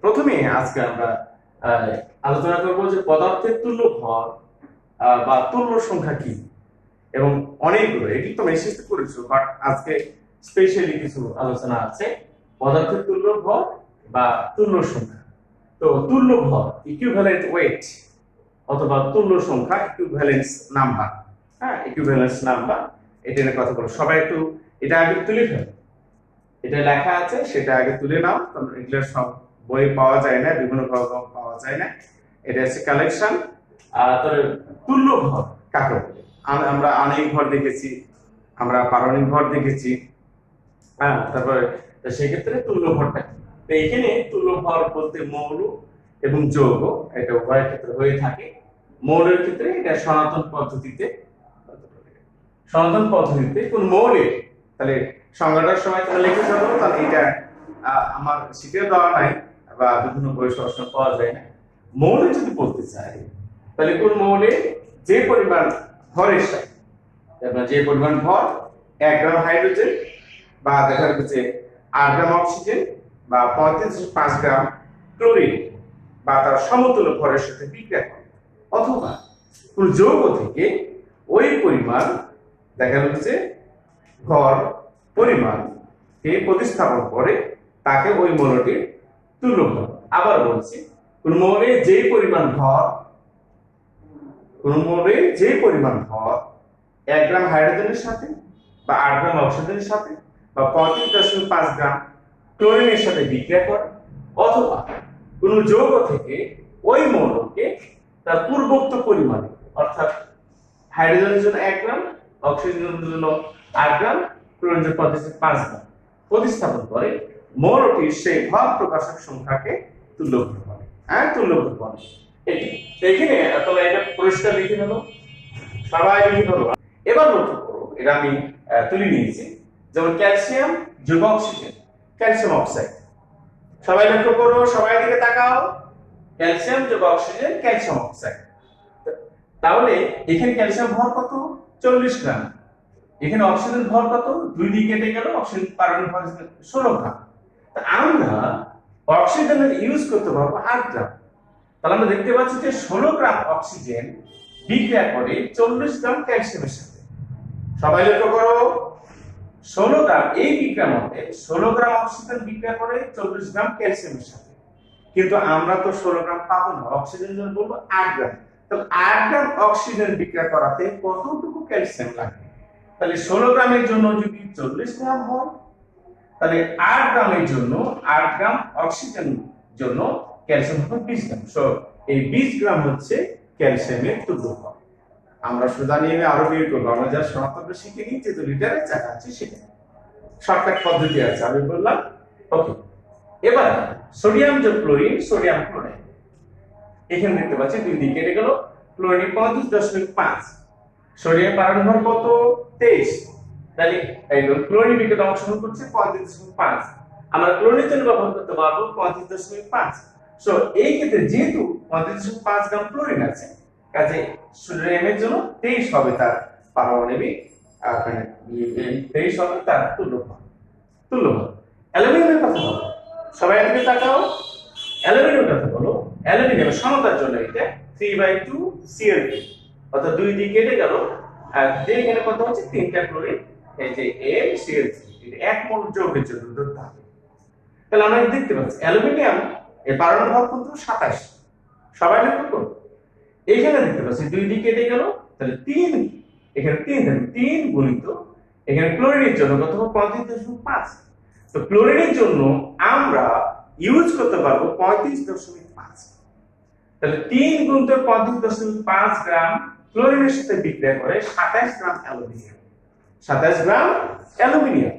প্রথমে আজকে আমরা আহ, আলোচনা করব যে পদার্থের তুল্য ভর বা তুল্য সংখ্যা কি। এবং অনেকগুলো এটি তো মেসেজ করেছো, বাট আজকে স্পেশালি কিছু আলোচনা আছে পদার্থের তুল্য ভর বা তুল্য সংখ্যা। তো তুল্য ভর ইকুইভ্যালেন্ট ওয়েট অথবা তুল্য সংখ্যা ইকুইভ্যালেন্স নাম্বার। হ্যাঁ, ইকুইভ্যালেন্স নাম্বার, এটা নিয়ে কথা বলো। সবাই একটু এটা আগে তুলে ফেলো, এটা লেখা আছে সেটা আগে তুলে নাও, কারণ এগুলো সব বই পাওয়া যায় না, বিভিন্ন রকম পাওয়া যায় না। এটা হচ্ছে কালেকশন। তবে তুল্য ভর কাকে বলে? আমরা আণবিক ভর দেখেছি, আমরা পারমাণবিক ভর দেখেছি। হ্যাঁ, তারপরে তো সেক্ষেত্রে তুল্য ভরটা কি? তো এখানে তুল্য ভর বলতে মৌল এবং যৌগ, এটা উভয়ের ক্ষেত্রে হয়ে থাকে। মৌলের ক্ষেত্রে এটা সনাতন পদ্ধতিতে কোন মৌলের, তাহলে সংজ্ঞাটার সময় তাহলে লিখে যাবো। তাহলে এটা আমার শিখে দেওয়া নাই বা বিভিন্ন বই সবসময় পাওয়া যায় না। মৌলে যদি বলতে চাই, তাহলে কোন মৌলে যে পরিমাণ ভরের সাথে, আপনার যে পরিমাণ ভর 1 গ্রাম হাইড্রোজেন বা দেখা যাচ্ছে 8 গ্রাম অক্সিজেন বা 35.5 গ্রাম ক্লোরিন বা তার সমতুল্য ভরের সাথে বিক্রিয়া করে, অথবা কোন যৌগ থেকে ওই পরিমাণ দেখা যাচ্ছে ভর পরিমাণকে প্রতিস্থাপন করে, তাকে ওই মৌলটির তুল্য ভর। আবার বলছি, কোন মৌলে যে পরিমাণ ভর, কোন মৌলে যে পরিমাণ ভর 1 গ্রাম হাইড্রোজেনের সাথে বা 8 গ্রাম অক্সিজেনের সাথে বা 35.5 গ্রাম ক্লোরিনের সাথে বিক্রিয়া করে, অথবা কোন যৌগ থেকে ওই মৌলকে তার পূর্বোক্ত পরিমাণে, অর্থাৎ হাইড্রোজেনের জন্য 1 গ্রাম, অক্সিজেনের জন্য 8 গ্রাম, ক্লোরিনের জন্য 35.5 গ্রাম প্রতিস্থাপন করে, মৌলটির সেই ভর প্রকাশক সংখ্যাকে তুল্য ভর বলে। হ্যাঁ, তুল্য ভর বলে। এখানে তাহলে এটা পরিষ্কার লিখে নেব, সবাই লিখে নেব। এবার লক্ষ্য করো, এটা আমি তুলে নিয়েছি। যেমন ক্যালসিয়াম যোগ অক্সিজেন, ক্যালসিয়াম অক্সাইড। সবাই লক্ষ্য করো, সবাই দিকে তাকাও। ক্যালসিয়াম যোগ অক্সিজেন, ক্যালসিয়াম অক্সাইড। তাহলে এখানে ক্যালসিয়াম ভর কত? 40 গ্রাম। এখানে অক্সিজেন ভর কত? 2 দিয়ে কেটে গেল, অক্সিজেন পারমাণবিক ভর 16 গ্রাম। তা আমরা অক্সিজেনের ইউজ করতে পারবো 8 গ্রাম। তাহলে আমরা দেখতে পাচ্ছি যে 16 গ্রাম অক্সিজেন বিক্রিয়া করে 40 গ্রাম ক্যালসিয়ামের সাথে। সবাই লক্ষ্য করো, 16 গ্রাম এই বিক্রিয়ার মধ্যে 16 গ্রাম অক্সিজেন বিক্রিয়া করে 40 গ্রাম ক্যালসিয়ামের সাথে। কিন্তু আমরা তো 16 গ্রাম পাবো না, অক্সিজেন জন্য বলবো 8 গ্রাম। তাহলে 8 গ্রাম অক্সিজেন বিক্রিয়া করাতে কতটুকু ক্যালসিয়াম লাগবে? তাহলে 16 গ্রামের জন্য যদি 40 গ্রাম হয়, তাহলে 8 গ্রামের জন্য 8 গ্রাম অক্সিজেন জন্য ক্যালসিয়াম হবে 20 গ্রাম। সো এই 20 গ্রাম হচ্ছে ক্যালসিয়ামের তুল্য ভর। আমরা সোজা নিয়ে আরো বের করবো, আমরা যা শর্তটা শিখে নিচ্ছি, তো লিটারের চাকা আছে সেটা শর্টকাট পদ্ধতি আছে, আমি বললাম। ওকে, এবার সোডিয়াম যোগ ক্লোরিন, সোডিয়াম ক্লোরাইড। এখানে দেখতে পাচ্ছি 2 দিয়ে কেটে গেল, ক্লোরিন 35.5, সোডিয়াম পারমাণবিক ভর কত? 23। তাহলে এই ক্লোরিন বিক্রিয়াতে অংশগ্রহণ করছে 35.5, আমরা ক্লোরিনের জন্য ব্যবহার করতে পারবো 35.5। সো এই ক্ষেত্রে যেহেতু 35.5 গ্রাম ক্লোরিন আছে, কাজে সোডিয়ামের জন্য 23 হবে তার পারমাণবিক, মানে 23 হবে তার তুল্য ভর। অ্যালুমিনিয়ামের কথা বলো, সবাই এদিকে তাকাও। অ্যালুমিনিয়ামের কথা বলো। অ্যালুমিনিয়ামের সমতার জন্য এটা 3/2 Cl3, অর্থাৎ 2 দিয়ে কেটে গেল, আর এখানে কত হচ্ছে? 3টা ক্লোরিন, এই যে MCl3, এটা এক মোল যৌগের জন্য ধরতে হবে। তাহলে আমরা দেখতে পাচ্ছি অ্যালুমিনিয়াম এর পারমাণবিক ভর কিন্তু 27। সবাই লক্ষ্য করো, এইখানে দেখতে পাচ্ছি 2 দিয়ে কেটে গেল, তাহলে 3, এখানে 3 থাকবে, 3 গুণিত এখানে ক্লোরিনের জন্য কত হবে? 35.5। তো ক্লোরিনের জন্য আমরা ইউজ করতে পারবো 35.5। তাহলে 3 গুণিত 35.5 গ্রাম ক্লোরিনের সাথে বিক্রিয়া করে 27 গ্রাম অ্যালুমিনিয়াম। 27 গ্রাম অ্যালুমিনিয়াম,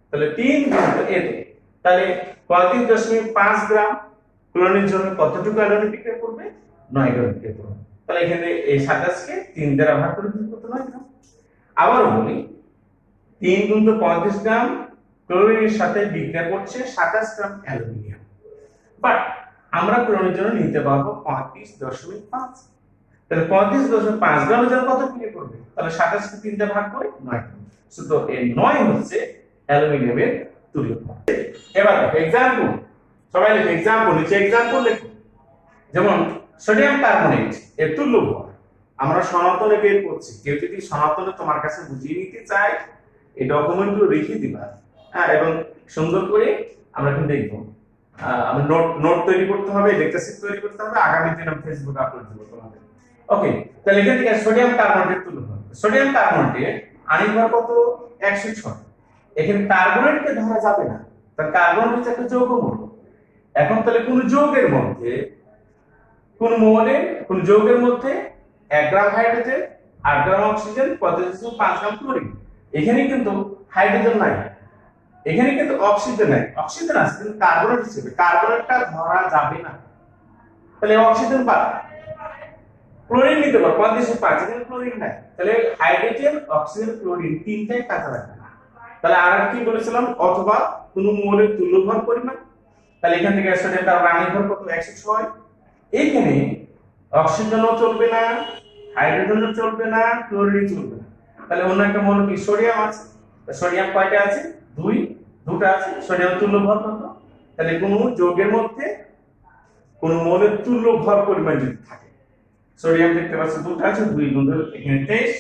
তাহলে 3 গুণিত এতে, তাহলে 35.5 গ্রাম ক্লোরিনের জন্য কতটুকু অ্যালুমিনিয়াম বিক্রিয়া করবে? 9 গ্রাম বিক্রিয়া করবে। তাহলে এখানে এই 27 কে 3 দ্বারা ভাগ করে দিলে কত? 9 গ্রাম। আবার বলি, 3 গুণিত 35 গ্রাম ক্লোরিনের সাথে বিক্রিয়া করছে 27 গ্রাম অ্যালুমিনিয়াম, বাট আমরা ক্লোরিনের জন্য নিতে পারবো 35.5। তাহলে 35.5 গ্রামের জন্য কত বিক্রিয়া করবে? তাহলে 27 কে 3 দিয়ে ভাগ করে 9 গ্রাম। তো এই 9 হচ্ছে অ্যালুমিনিয়ামের তুল্য ভর। এবার দেখো এক্সাম্পল, সবাই লিখে এক্সাম্পল, নিচে এক্সাম্পল লিখো। যেমন সোডিয়াম কার্বনেট এর তুল্য ভর আমরা সনাতনে বের করছি। কেউ যদি সনাতনে তোমার কাছে বুঝিয়ে নিতে চায়, এই ডকুমেন্টগুলো রেখে দিবা, হ্যাঁ, এবং সুন্দর করে আমরা কিন্তু দেখবো। আমি নোট তৈরি করতে হবে, লেকচার শিট তৈরি করতে হবে, আগামী দিন আমি ফেসবুকে আপলোড দেবো তোমাদের। ওকে, তাহলে এখান থেকে সোডিয়াম কার্বনেটের তুল্য ভর। সোডিয়াম কার্বনেটের আণবিক ভর কত? 106। এখানে কার্বনেটকে ধরা যাবে না, কারণ কার্বন হচ্ছে একটা যৌগ মূল। এখন তাহলে কোন যৌগের মধ্যে, কোন মৌলে, কোন যৌগের মধ্যে 1 গ্রাম হাইড্রোজেন, 8 গ্রাম অক্সিজেন, 5 গ্রাম ক্লোরিন। এখানে কিন্তু হাইড্রোজেন নাই, এখানে কিন্তু অক্সিজেন নাই। অক্সিজেন আছে কিন্তু কার্বনেট হিসেবে, কার্বনেটটা ধরা যাবে না। তাহলে অক্সিজেন পাবে, ক্লোরিন নিতে পারো 5 এখানে ক্লোরিন নাই। তাহলে হাইড্রোজেন, অক্সিজেন, ক্লোরিন তিনটাই কাজে লাগবে না। তাহলে আর কি বলেছিলাম? অথবা কোন মৌলের তুল্য ভর পরিমাণ। তাহলে এখান থেকে সোডিয়াম কার্বনেট ভর কত? 106। এখানে অক্সিজেনও চলবে না, হাইড্রোজেনও চলবে না, ক্লোরিন চলবে না। তাহলে অন্য একটা মৌল কি? সোডিয়াম আছে। সোডিয়াম কয়টা আছে? দুটো আছে। সোডিয়াম তুল্য ভর কত? তাহলে কোন যৌগের মধ্যে কোন মৌলের তুল্য ভর পরিমাণ যদি থাকে, সোডিয়াম দেখতে পাচ্ছি দুটো আছে, 2 গুণ এখানে 23।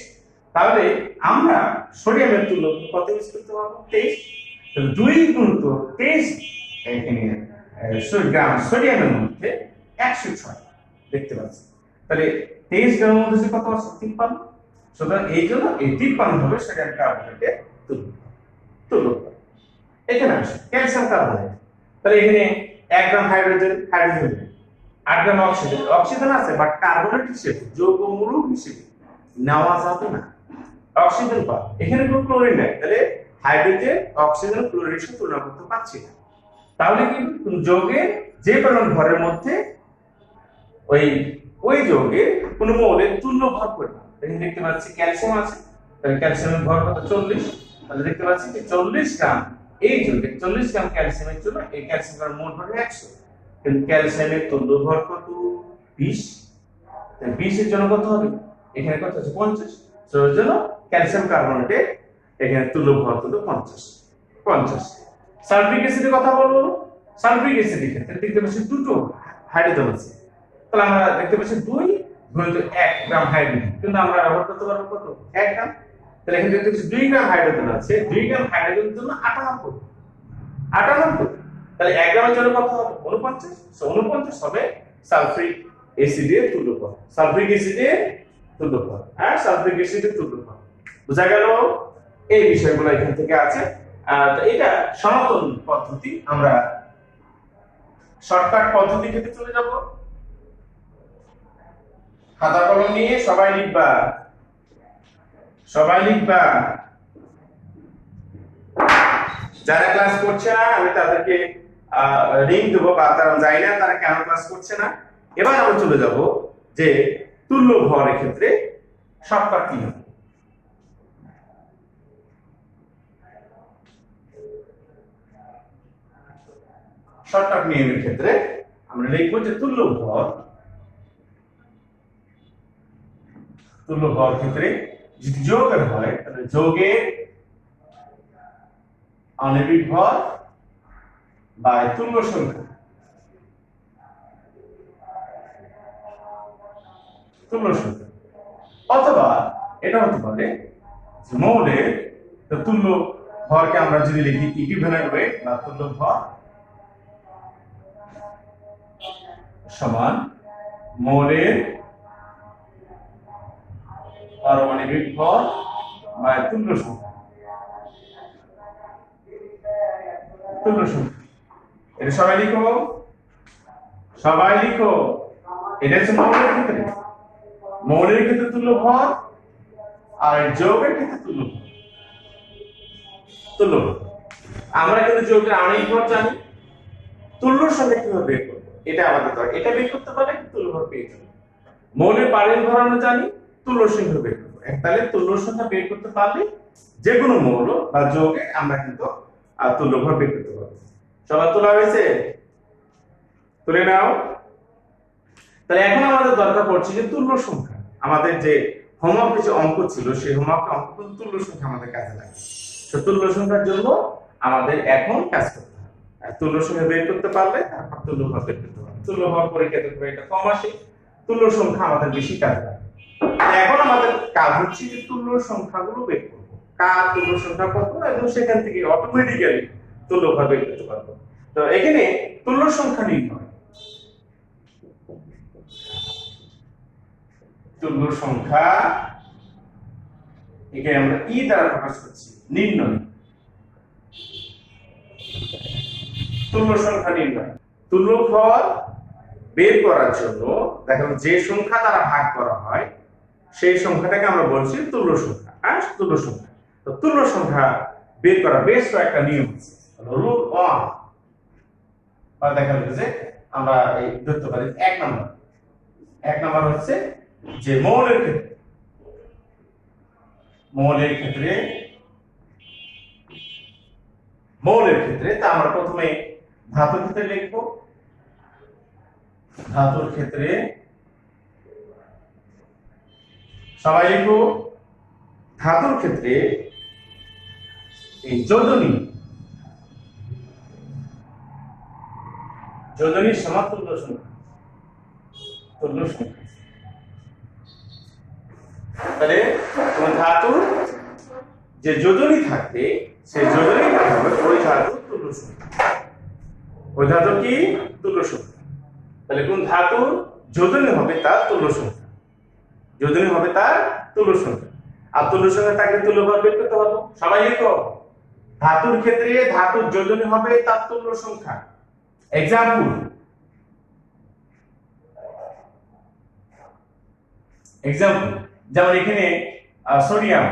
তাহলে আমরা সোডিয়ামের তুল্য কত ইউজ করতে পারবো? 23। তাহলে 2 গুণ 23 এখানে গ্রাম সোডিয়ামের মধ্যে 106 দেখতে পাচ্ছি। তাহলে 23 গ্রামের মধ্যে কত আছে? 53। সুতরাং এই জন্য এই 53 হবে সোডিয়াম কার্বনেটের তুল্য ভর। এখানে আসে ক্যালসিয়াম কার্বনেট। তাহলে এখানে 1 গ্রাম হাইড্রোজেন, 8 গ্রাম অক্সিজেন আছে, বাট কার্বনেট হিসেবে, যৌগ মূলক হিসেবে নেওয়া যাবে না। অক্সিজেন পাবে, এখানে কোনো ক্লোরিন নাই। তাহলে হাইড্রোজেন, অক্সিজেন, ক্লোরিনের সাথে তুলনা করতে পারছি না। তাহলে কি যৌগের যে পরিমাণ ভরের মধ্যে ওই যৌগের কোন মৌলের তুল্য ভর পরিমাণ। এখানে দেখতে পাচ্ছি ক্যালসিয়াম আছে, তাহলে ক্যালসিয়ামের ভর কত? 40। তাহলে দেখতে পাচ্ছি যে 40 গ্রাম এই যৌগে 40 গ্রাম ক্যালসিয়ামের জন্য এই ক্যালসিয়ামের মোল ভর 100। কিন্তু ক্যালসিয়ামের তুল্য ভর কত? 20। তাহলে 20 এর জন্য কত হবে? এখানে কত আছে? 50। তো এর জন্য ক্যালসিয়াম কার্বনেটে এখানে তুল্য ভর কত? 50। সালফিক অ্যাসিডের কথা বলবো। সালফিক অ্যাসিডের ক্ষেত্রে দেখতে পাচ্ছি দুটো হাইড্রোজেন আছে। তাহলে আমরা দেখতে পাচ্ছি 2 গুণিত 1 গ্রাম হাইড্রোজেন, কিন্তু আমরা ব্যবহার করতে পারবো কত? 1 গ্রাম। তাহলে এখানে দেখতে পাচ্ছি 2 গ্রাম হাইড্রোজেন আছে, 2 গ্রাম হাইড্রোজেনের জন্য 98। তাহলে 1 গ্রামের জন্য কত হবে? 49। 49 হবে সালফিক অ্যাসিডের তুল্য ভর। সালফিক অ্যাসিডের তুল্য ভর আর সালফিক অ্যাসিডের তুল্য ভর বোঝা গেল। এই বিষয়গুলো এখান থেকে আছে। তো এটা সনাতন পদ্ধতি। আমরা শর্টকাট পদ্ধতি থেকে চলে যাব। খাতা কলম নিয়ে সবাই লিখবা। যারা ক্লাস করছে না আমি তাদেরকে রিং দেবো, বা তারা যায় না তারা কেন ক্লাস করছে না। এবার আমরা চলে যাব যে তুল্য ভরের ক্ষেত্রে শর্টকাট কি হবে। শর্টকাট নিয়মের ক্ষেত্রে আমরা লিখবো যে তুল্য ভর ক্ষেত্রে যদি যৌগের হয় তাহলে যৌগের আণবিক ভর বাই তুল্য সংখ্যা। অথবা এটা হতে পারে যে মৌলের তুল্য ভরকে আমরা যদি লিখি ইকুইভ্যালেন্ট ওয়েট বা তুল্য ভর সমান মৌলের পারমাণবিক ভর বাই তুল্য সংখ্যা। এটা সবাই লিখো। এটা হচ্ছে মৌলের ক্ষেত্রে তুল্য ভর আর যৌগের ক্ষেত্রে তুল্য ভর। আমরা কিন্তু যৌগের আণবিক ভর জানি, তুল্য সংখ্যা কিভাবে বের করবো এটা আমাদের দরকার। এটা বের করতে পারলে তুল্য ভর পেয়ে যাবে। মৌলের পারমাণবিক ভর আমরা জানি, তুল্য সংখ্যা বের করবো। তাহলে তুল্য সংখ্যা বের করতে পারলে যে কোনো মৌল বা যৌগে আমরা কিন্তু তুল্য ভর বের করতে পারবো। সবার তোলা হয়েছে? তুলে নাও। তাহলে এখন আমাদের দরকার পড়ছে যে তুল্য সংখ্যা। আমাদের যে হোমওয়ার্ক যে অঙ্ক ছিল সেই হোমওয়ার্ক অঙ্ক তুল্য সংখ্যা আমাদের কাজে লাগে। তো তুল্য সংখ্যার জন্য আমাদের এখন কাজ করতে হবে। তুল্য সংখ্যা বের করতে পারলে তারপর তুল্য ভর বের করতে পারবে। তুল্য ভর পরীক্ষাতে খুব একটা কম আসে, তুল্য সংখ্যা আমাদের বেশি কাজ লাগে। এখন আমাদের কাজ হচ্ছে যে তুল্য সংখ্যাগুলো বের করবো, কার তুল্য সংখ্যা কত, এবং সেখান থেকে অটোমেটিক্যালি তুল্য ভর বের করতে পারবো। তো এখানে তুল্য সংখ্যা নির্ণয়, তুল্য সংখ্যা এখানে আমরা ই দ্বারা প্রকাশ করছি, নির্ণয়, তুল্য সংখ্যা নির্ণয়। তুল্য ভর বের করার জন্য দেখো যে সংখ্যা দ্বারা ভাগ করা হয় সেই সংখ্যাটাকে আমরা বলছি তুল্য সংখ্যা। তুল্য সংখ্যা, তো তুল্য সংখ্যা বের করা বেশ কয়েকটা নিয়ম আছে। রুল 1 বা দেখা যাচ্ছে যে আমরা এই ধরতে পারি এক নম্বর হচ্ছে যে মৌলের ক্ষেত্রে তা আমরা প্রথমে ধাতুর ক্ষেত্রে লিখবো। ধাতুর ক্ষেত্রে সবাই লিখবো, ধাতুর ক্ষেত্রে এই যোজনী সমান তুল্য সংখ্যা। তাহলে তোমার ধাতুর যে যোজনী থাকবে সেই যোজনী হবে ওই ধাতুর তুল্য সংখ্যা। ওই ধাতু কি তুল্য সংখ্যা। তাহলে কোন ধাতুর যোজনী হবে তার তুল্য সংখ্যা, আর তুল্য সংখ্যা থাকলে তুল্য ভর বের করতে পারবো। সবাই লিখো, ধাতুর ক্ষেত্রে ধাতুর যোজনী হবে তার তুল্য সংখ্যা। এক্সাম্পল, যেমন এখানে সোডিয়াম,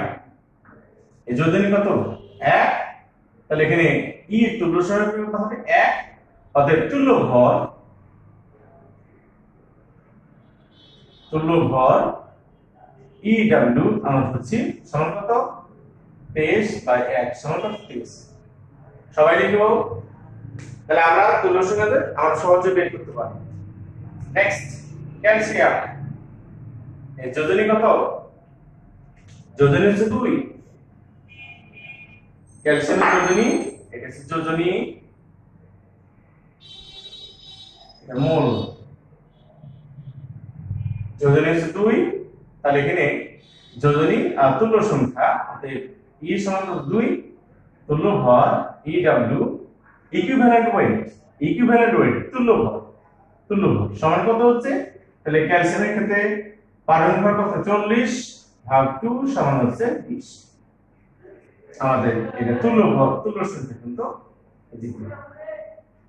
এই যোজনী কত 1, তাহলে এখানে ই তুল্য সংখ্যা কত হবে 1, অতএব তুল্য ভর ই ডাব্লিউ আমরা হচ্ছে সমান কত 23/1 সমান কত 23। সবাই লিখবো, তাহলে আমরা তুল্য সংখ্যাদের আমরা সহজে বের করতে পারি। নেক্সট, ক্যালসিয়াম, এই যোজনী কত, যোজনী হচ্ছে 2, ক্যালসিয়ামের যোজনী, এটা হচ্ছে যোজনী, এটা মোল, যোজনী হচ্ছে 2, তাহলে এখানে যোজনী আর তুল্য সংখ্যা ই সমান 2, তুল্য ভর ই ডাব্লিউ, ইকুইভ্যালেন্ট ওয়েট তুল্য ভর সমান কত হচ্ছে, তাহলে ক্যালসিয়ামের ক্ষেত্রে পারমাণবিক ভর কত 40/2 সমান হচ্ছে 20। আমাদের এটা তুল্য সংখ্যা কিন্তু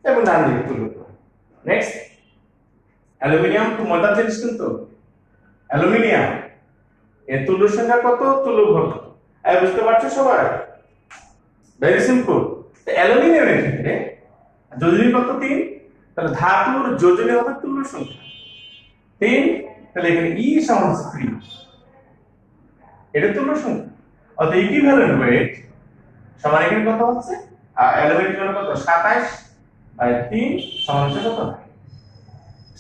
এবং ডান দিকে তুল্য ভর। নেক্সট, অ্যালুমিনিয়াম খুব মজার জিনিস কিন্তু, অ্যালুমিনিয়াম এর তুল্য সংখ্যা কত, তুল্য ভর কত, বুঝতে পারছো সবাই? Very simple. অ্যালুমিনিয়ামের ক্ষেত্রে যোজনী কত 3, তাহলে ধাতুর যোজনী হবে তুল্য সংখ্যা 3, তাহলে এখানে ই সমান 3, এটা তুল্য সংখ্যা। অর্থাৎ ইকুইভ্যালেন্ট ওয়েট সমান এখানে কত হচ্ছে, অ্যালুমিনিয়ামের জন্য কত 27/3 সমান হচ্ছে কত 9।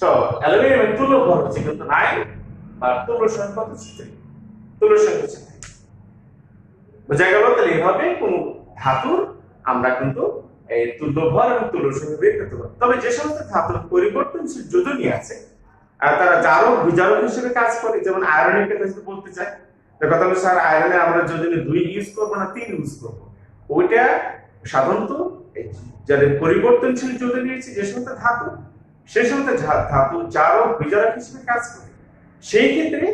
সো অ্যালুমিনিয়ামের তুল্য ভর হচ্ছে কিন্তু 9, বা তুল্য সংখ্যা কত 3, তুল্য সংখ্যা হচ্ছে 9। বোঝা গেল? তাহলে এইভাবে কোন ধাতুর আমরা কিন্তু এই তুল্য ভর এবং তুল্য সংখ্যা বের করতে পারি। তবে যে সমস্ত ধাতুর পরিবর্তনশীল যোজনী আছে আর তারা জারক বিজারক হিসেবে কাজ করে, যেমন আয়রনের ক্ষেত্রে যদি বলতে চাই, কথা হলো স্যার আয়রনে আমরা যোজনী 2 ইউজ করব না 3 ইউজ করব, ওইটা সাধারণত যাদের পরিবর্তনশীল যোজনী আছে যে সমস্ত ধাতু, সেই সমস্ত ধাতু জারক বিজারক হিসেবে কাজ করে, সেই ক্ষেত্রে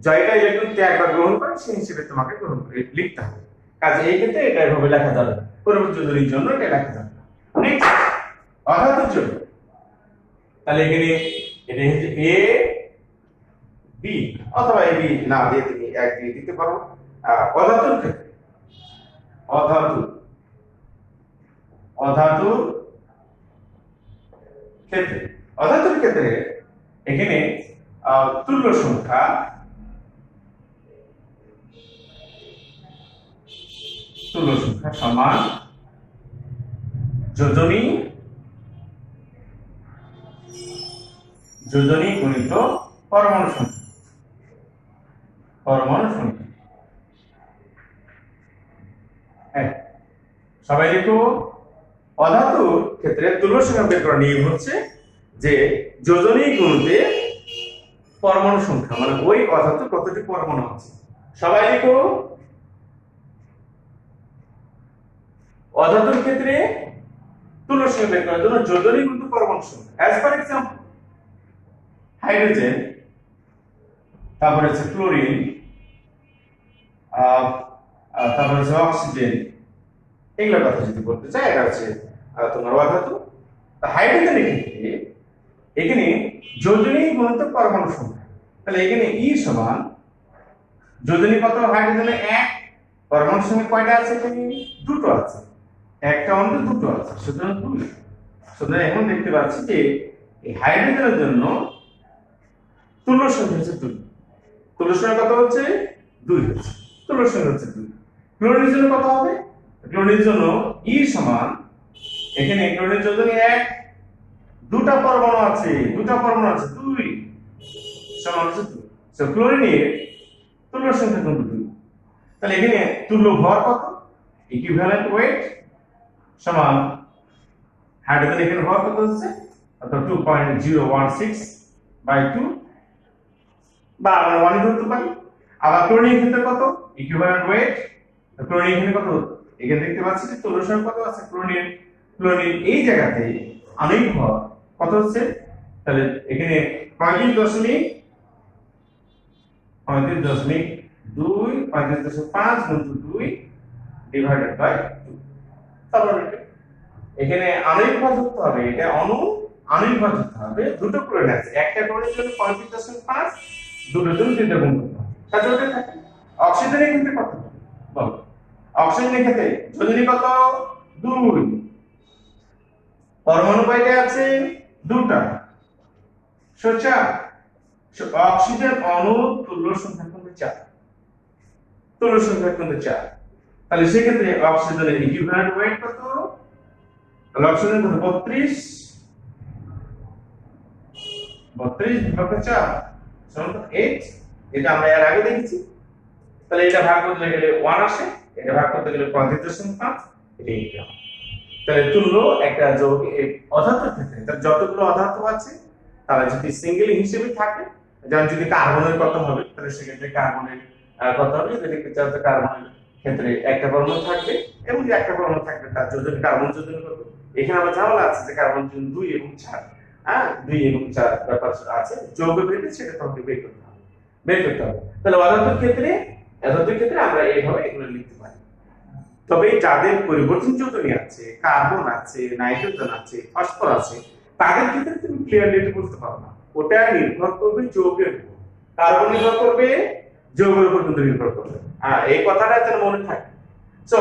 জয়টা ইলেকট্রন ত্যাগ বা গ্রহণ করে সেই হিসেবে তোমাকে গ্রহণ করে লিখতে হবে। কাজে এই ক্ষেত্রে এটা এভাবে লেখা যাবে, পরবর্তী যোজনীর জন্য এটা লেখা যাবে। নেক্সট, অধাতুর জন্য, তাহলে এখানে এটা হচ্ছে এ বি, অথবা এ বি না দিয়ে তুমি এক দিয়ে দিতে পারো। অধাতুর ক্ষেত্রে অধাতুর ক্ষেত্রে এখানে তুল্য সংখ্যা সমান যোজনী গুণিত পরমাণু সংখ্যা। হ্যাঁ, সবাই লিখো, অধাতুর ক্ষেত্রে তুল্য সংখ্যা বের করার নিয়ম হচ্ছে যে যোজনী গুণিতে পরমাণু সংখ্যা, মানে ওই অধাতু কতটি পরমাণু আছে। সবাই লিখো, অধাতুর ক্ষেত্রে তুল্য সংখ্যা বের করার জন্য যোজনী গুণিত পরমাণু সংখ্যা। অ্যাজ ফর এক্সাম্পল হাইড্রোজেন, তারপরে হচ্ছে ক্লোরিন, তারপরে হচ্ছে অক্সিজেন, এগুলোর কথা যদি বলতে চাই এটা হচ্ছে তোমার অধাতু। হাইড্রোজেনের ক্ষেত্রে এখানে যোজনী গুণিত পরমাণু সংখ্যা, তাহলে এখানে ই সমান যোজনী কত, হাইড্রোজেনে 1, পরমাণু সংখ্যা কয়টা আছে, এখানে দুটো আছে, একটা অন্য দুটো আছে, সুতরাং 2। সুতরাং এখন দেখতে পাচ্ছি যে এই হাইড্রোজেনের জন্য তুল্য সংখ্যা হচ্ছে 2, তুল্য সংখ্যা কত হচ্ছে 2 হচ্ছে, তুল্য সংখ্যা হচ্ছে 2। ক্লোরিনের জন্য কত হবে, ক্লোরিনের জন্য ই সমান, এখানে ক্লোরিনের যোজনী 1, দুটা পরমাণু আছে, 2 সমান হচ্ছে 2। সো ক্লোরিনের তুল্য সংখ্যা কিন্তু 2। তাহলে এখানে তুল্য ভর কত, ইকুইভ্যালেন্ট ওয়েট সমান হাইড্রোজেন এখানে ভর কত হচ্ছে, অর্থাৎ 2.016/2, বা আমরা 1 ধরতে পারি। আবার ক্লোরিনের ক্ষেত্রে কত, ইকুইভ্যালেন্ট ওয়েট, ক্লোরিন এখানে কত, এখানে দেখতে পাচ্ছি যে তুল্য সংখ্যা কত আছে, ক্লোরিন এই জায়গাতে আণবিক ভর কত হচ্ছে, তাহলে এখানে 35.5/2 ডিভাইডেড বাই 2। তারপর এখানে আণবিক ভর ধরতে হবে, এটা আণবিক ভর ধরতে হবে, দুটো ক্লোরিন আছে, একটা ক্লোরিনের জন্য 35.5, দুটোর জন্য 3টা গুণ করতে হবে, কাজে ওটা থাকে। অক্সিজেনের ক্ষেত্রে কত বলো, অক্সিজেনের ক্ষেত্রে যোজনী কত, 2, পরমাণু কয়টা আছে, 2টা, সোচা অক্সিজেন অণু তুল্য সংখ্যা কিন্তু 4, তুল্য সংখ্যা কিন্তু 4। তাহলে সেক্ষেত্রে অক্সিজেনের ইকুইভ্যালেন্ট ওয়েট কত, তাহলে অক্সিজেন কত, 32 ভাগ 4 সমান 8। এটা আমরা এর আগে দেখেছি। তাহলে এটা ভাগ করতে গেলে 1 আসে, এটা ভাগ করতে গেলে 35.5, এটা ইকুয়াল। তাহলে তুল্য একটা যৌগ অধাতুর ক্ষেত্রে তার যতগুলো অধাতু আছে তারা যদি সিঙ্গেল হিসেবে থাকে, যেমন যদি কার্বনের কথা হবে তাহলে সেক্ষেত্রে কার্বনের কথা হবে, যদি কার্বনের ক্ষেত্রে একটা পরমাণু থাকবে এবং যে একটা পরমাণু থাকবে তার যোজনী, কার্বন যোজনী কত। এখানে আবার ঝামেলা আছে যে কার্বন যোজনী 2 এবং 4, 2 এবং 4 ব্যাপার আছে, যৌগ ভেদে সেটা তোমাকে বের করতে হবে। তাহলে অধাতুর ক্ষেত্রে আমরা এইভাবে এগুলো লিখতে পারি। তবে যাদের পরিবর্তন যোজনী আছে, কার্বন আছে, নাইট্রোজেন আছে, ফসফর আছে, তাদের ক্ষেত্রে তুমি ক্লিয়ারলি এটা বলতে পারো না, ওটা নির্ভর করবে যৌগের উপর, কার্বন নির্ভর করবে, যৌগের উপর কিন্তু নির্ভর করবে। এই কথাটা যেন মনে থাকে। সো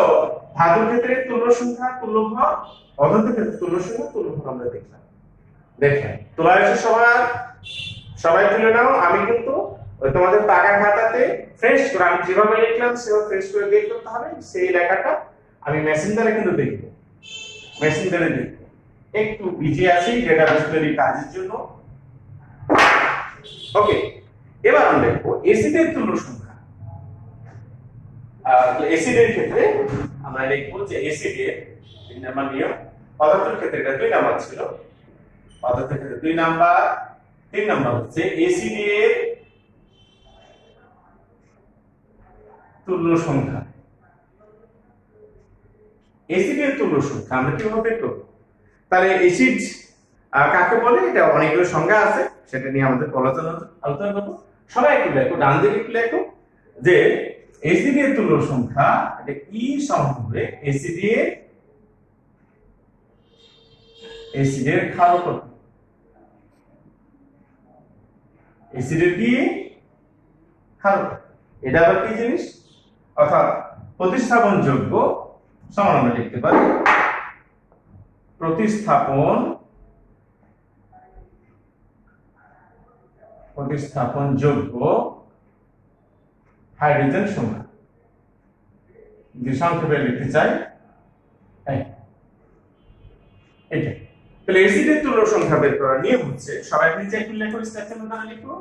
ধাতুর ক্ষেত্রে তুল্য সংখ্যা, তুল্য ভর, অধাতুর ক্ষেত্রে তুল্য সংখ্যা, তুল্য ভর আমরা দেখলাম। তোলা হয়েছে সবাই তুলে নাও। আমি কিন্তু তোমাদের পাকা খাতাতে ফ্রেশ করে, আমি যেভাবে লিখলাম সেভাবে ফ্রেশ করে বের করতে হবে। সেই লেখাটা আমি মেশিন দ্বারা কিন্তু দেখবো, একটু বিজি আছি ডেটাবেস তৈরির কাজের জন্য। ওকে, এবার আমরা দেখবো এসিডের তুল্য সংখ্যা। এসিডের ক্ষেত্রে আমরা লিখবো যে এসিডের 3 নাম্বার নিয়ম, পদার্থের ক্ষেত্রে এটা 2 নাম্বার ছিল, পদার্থের ক্ষেত্রে 2 নাম্বার, 3 নাম্বার হচ্ছে এসিডের তুল্য সংখ্যা। এসিডের তুল্য সংখ্যা আমরা কিভাবে বের করব? তাহলে এসিড কাকে বলে, এটা অনেকগুলো সংজ্ঞা আছে, সেটা নিয়ে আমাদের আলোচনা করব। সবাই একটু লেখো, ডান দিকে একটু লেখো যে এসিডের তুল্য সংখ্যা, এটা ই সমান হবে এসিডের ক্ষারক। এসিডের কি ক্ষারক, এটা আবার কি জিনিস, অর্থাৎ প্রতিস্থাপন যোগ্য সমান আমরা লিখতে পারি প্রতিস্থাপন যোগ্য হাইড্রোজেন সংখ্যা। যদি সংক্ষেপে লিখতে চাই এটা। তাহলে এসিডের তুল্য সংখ্যা বের করার নিয়ম হচ্ছে, সবাই নিচে একটু লেখো, স্ট্রাকচার দ্বারা লিখো,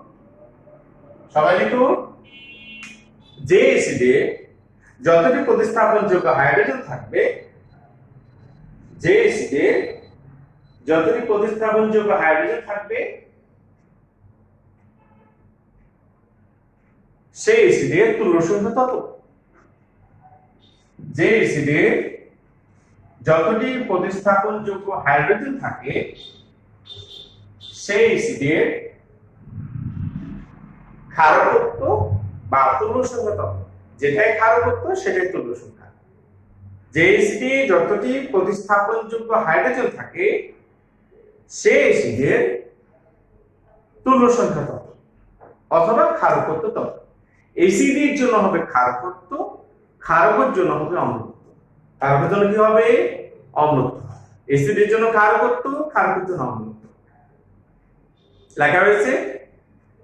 সবাই লিখো যে এসিডে যতটি প্রতিস্থাপন যোগ্য হাইড্রোজেন থাকবে যে এসিডে যতটি প্রতিস্থাপনযোগ্য হাইড্রোজেন থাকবে সেই এসিডের তুল্য সংখ্যা তত। যে এসিডে যতটি প্রতিস্থাপনযোগ্য হাইড্রোজেন থাকে সেই এসিডের ক্ষারকত্ব বা তুল্য সংখ্যা তত। যেটাই ক্ষারকত্ব সেটাই তুল্য সংখ্যা। যে এসিডে যতটি প্রতিস্থাপনযোগ্য হাইড্রোজেন থাকে সেই এসিডের তুল্য সংখ্যা তত অথবা ক্ষারকত্ব তত। এসিডের জন্য হবে ক্ষারকত্ব, ক্ষারকের জন্য হবে অম্লত্ব। ক্ষারকের জন্য কি হবে? অম্লত্ব। এসিডের জন্য ক্ষারকত্ব, ক্ষারকের জন্য অম্লত্ব। লেখা হয়েছে।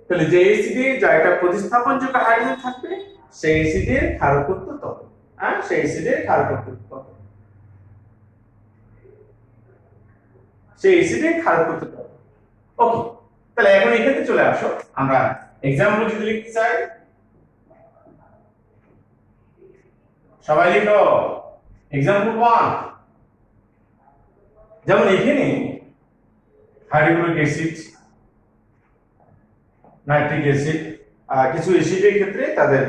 তাহলে যে এসিডে যাটা প্রতিস্থাপনযোগ্য হাইড্রোজেন থাকবে সেই এসিডের ক্ষারকত্ব তত। হ্যাঁ, সেই এসিডের ক্ষারকত্ব তত। সেই এসিডের ক্ষারকত্ব তত। ওকে, তাহলে এখন এখানে চলে আসো, আমরা एग्जांपल যদি লিখতে চাই, সবাই লিখো एग्जांपल 1। যেমন এখানে হাইড্রোক্লোরিক অ্যাসিড, নাইট্রিক অ্যাসিড, কিছু অ্যাসিডের ক্ষেত্রে তাদের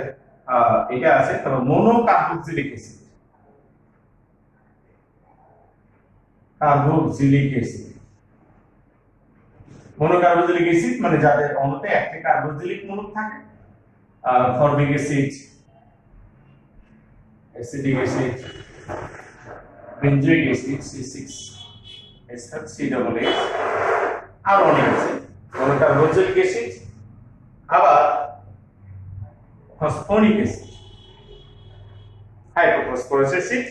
এটা আছে, তবে মনোকার্বক্সিলিক অ্যাসিড, কার্বক্সিলিক অ্যাসিড, মনোকার্বক্সিলিক অ্যাসিড মানে যাদের অণুতে একটি কার্বক্সিলিক মূলক থাকে। Formic acid, acetic acid, benzoic acid C6 C8, আর অনেক আছে। মনোকার্বক্সিলিক অ্যাসিড, আবার ফসফরিক অ্যাসিড, হাইপোফসফরাস অ্যাসিড।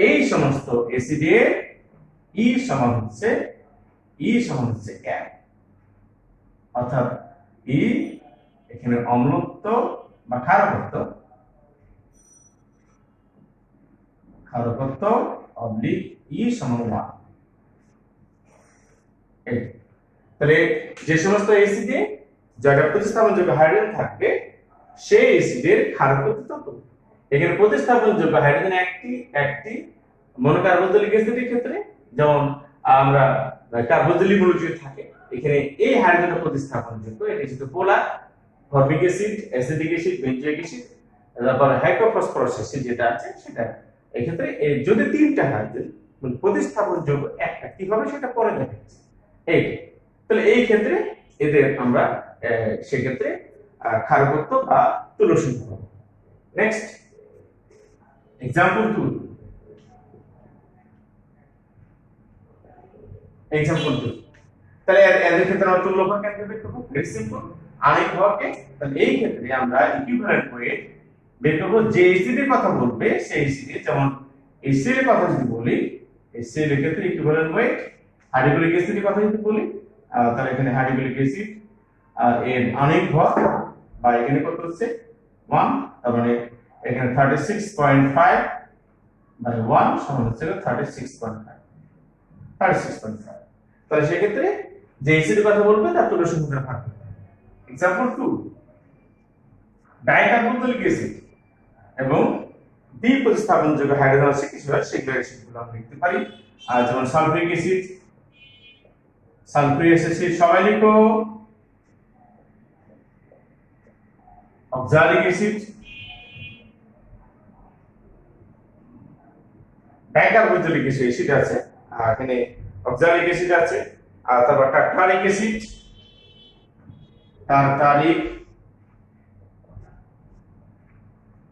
এই সমস্ত অ্যাসিডের ই সমান হচ্ছে 1, অর্থাৎ ই এখানে অম্লত্ব বা ক্ষারকত্ব অবলিক ই সমান 1। তাহলে যে সমস্ত অ্যাসিডে যারা প্রতিস্থাপনযোগ্য হাইড্রোজেন থাকবে সেই অ্যাসিডের ক্ষারকত্ব তত। এখানে প্রতিস্থাপনযোগ্য হাইড্রোজেন একটি মনোকার্বক্সিলিক অ্যাসিডের ক্ষেত্রে, যেমন আমরা কার্বক্সিলিক মূলক যদি থাকে এখানে এই হাইড্রোজেনের প্রতিস্থাপনযোগ্য, এটা হচ্ছে polar. Formic acid, acetic acid, benzoic acid, তারপর হাইপোফসফরাস অ্যাসিড যেটা আছে সেটা, এই ক্ষেত্রে যদি তিনটা হাইড্রোজেন প্রতিস্থাপনযোগ্য একটি হবে সেটা পরে দেখা যাচ্ছে। এই তাহলে এই ক্ষেত্রে এদের আমরা সেক্ষেত্রে ক্ষারকত্ব বা তুল্য সংখ্যা পাবো। Next example 2। एग्जांपल 2 তাহলে এদের ক্ষেত্রে আমরা তুল্য ভর কেন বের করব? ভেরি সিম্পল, আণবিক ভরকে। তাহলে এই ক্ষেত্রে আমরা ইকুইভ্যালেন্ট ওয়েট বের করব। যে এসিডের কথা বলবে সেই এসিডে, যেমন এসিড এর কথা যদি বলি, এসিড এর ক্ষেত্রে ইকুইভ্যালেন্ট ওয়েট। হাইড্রোক্লোরিক অ্যাসিডের কথা যদি বলি, তাহলে এখানে হাইড্রোক্লোরিক অ্যাসিড আর এর আণবিক ভর বা এখানে কত হচ্ছে 1, তার মানে এখানে 36.5 মানে 1 সমান হচ্ছে 36.5। তাহলে সেই ক্ষেত্রে যে এসিডের কথা বলবে তার তুল্য সংখ্যা ভাগ করতে হবে। एग्जांपल 2, ডাইকার্বক্সিলিক অ্যাসিড এবং দ্বি প্রতিস্থাপনযোগ্য হাইড্রোজেন আছে কিছু হয়, সেগুলো অ্যাসিডগুলো আমরা লিখতে পারি। যেমন সালফিউরিক অ্যাসিড, সালফিউরিক অ্যাসিড সবাই লিখো। অক্সালিক অ্যাসিড, ডাইকার্বক্সিলিক অ্যাসিড আছে, এখানে অক্সালিক অ্যাসিড আছে, আর তারপর টার্টারিক অ্যাসিড, টার্টারিক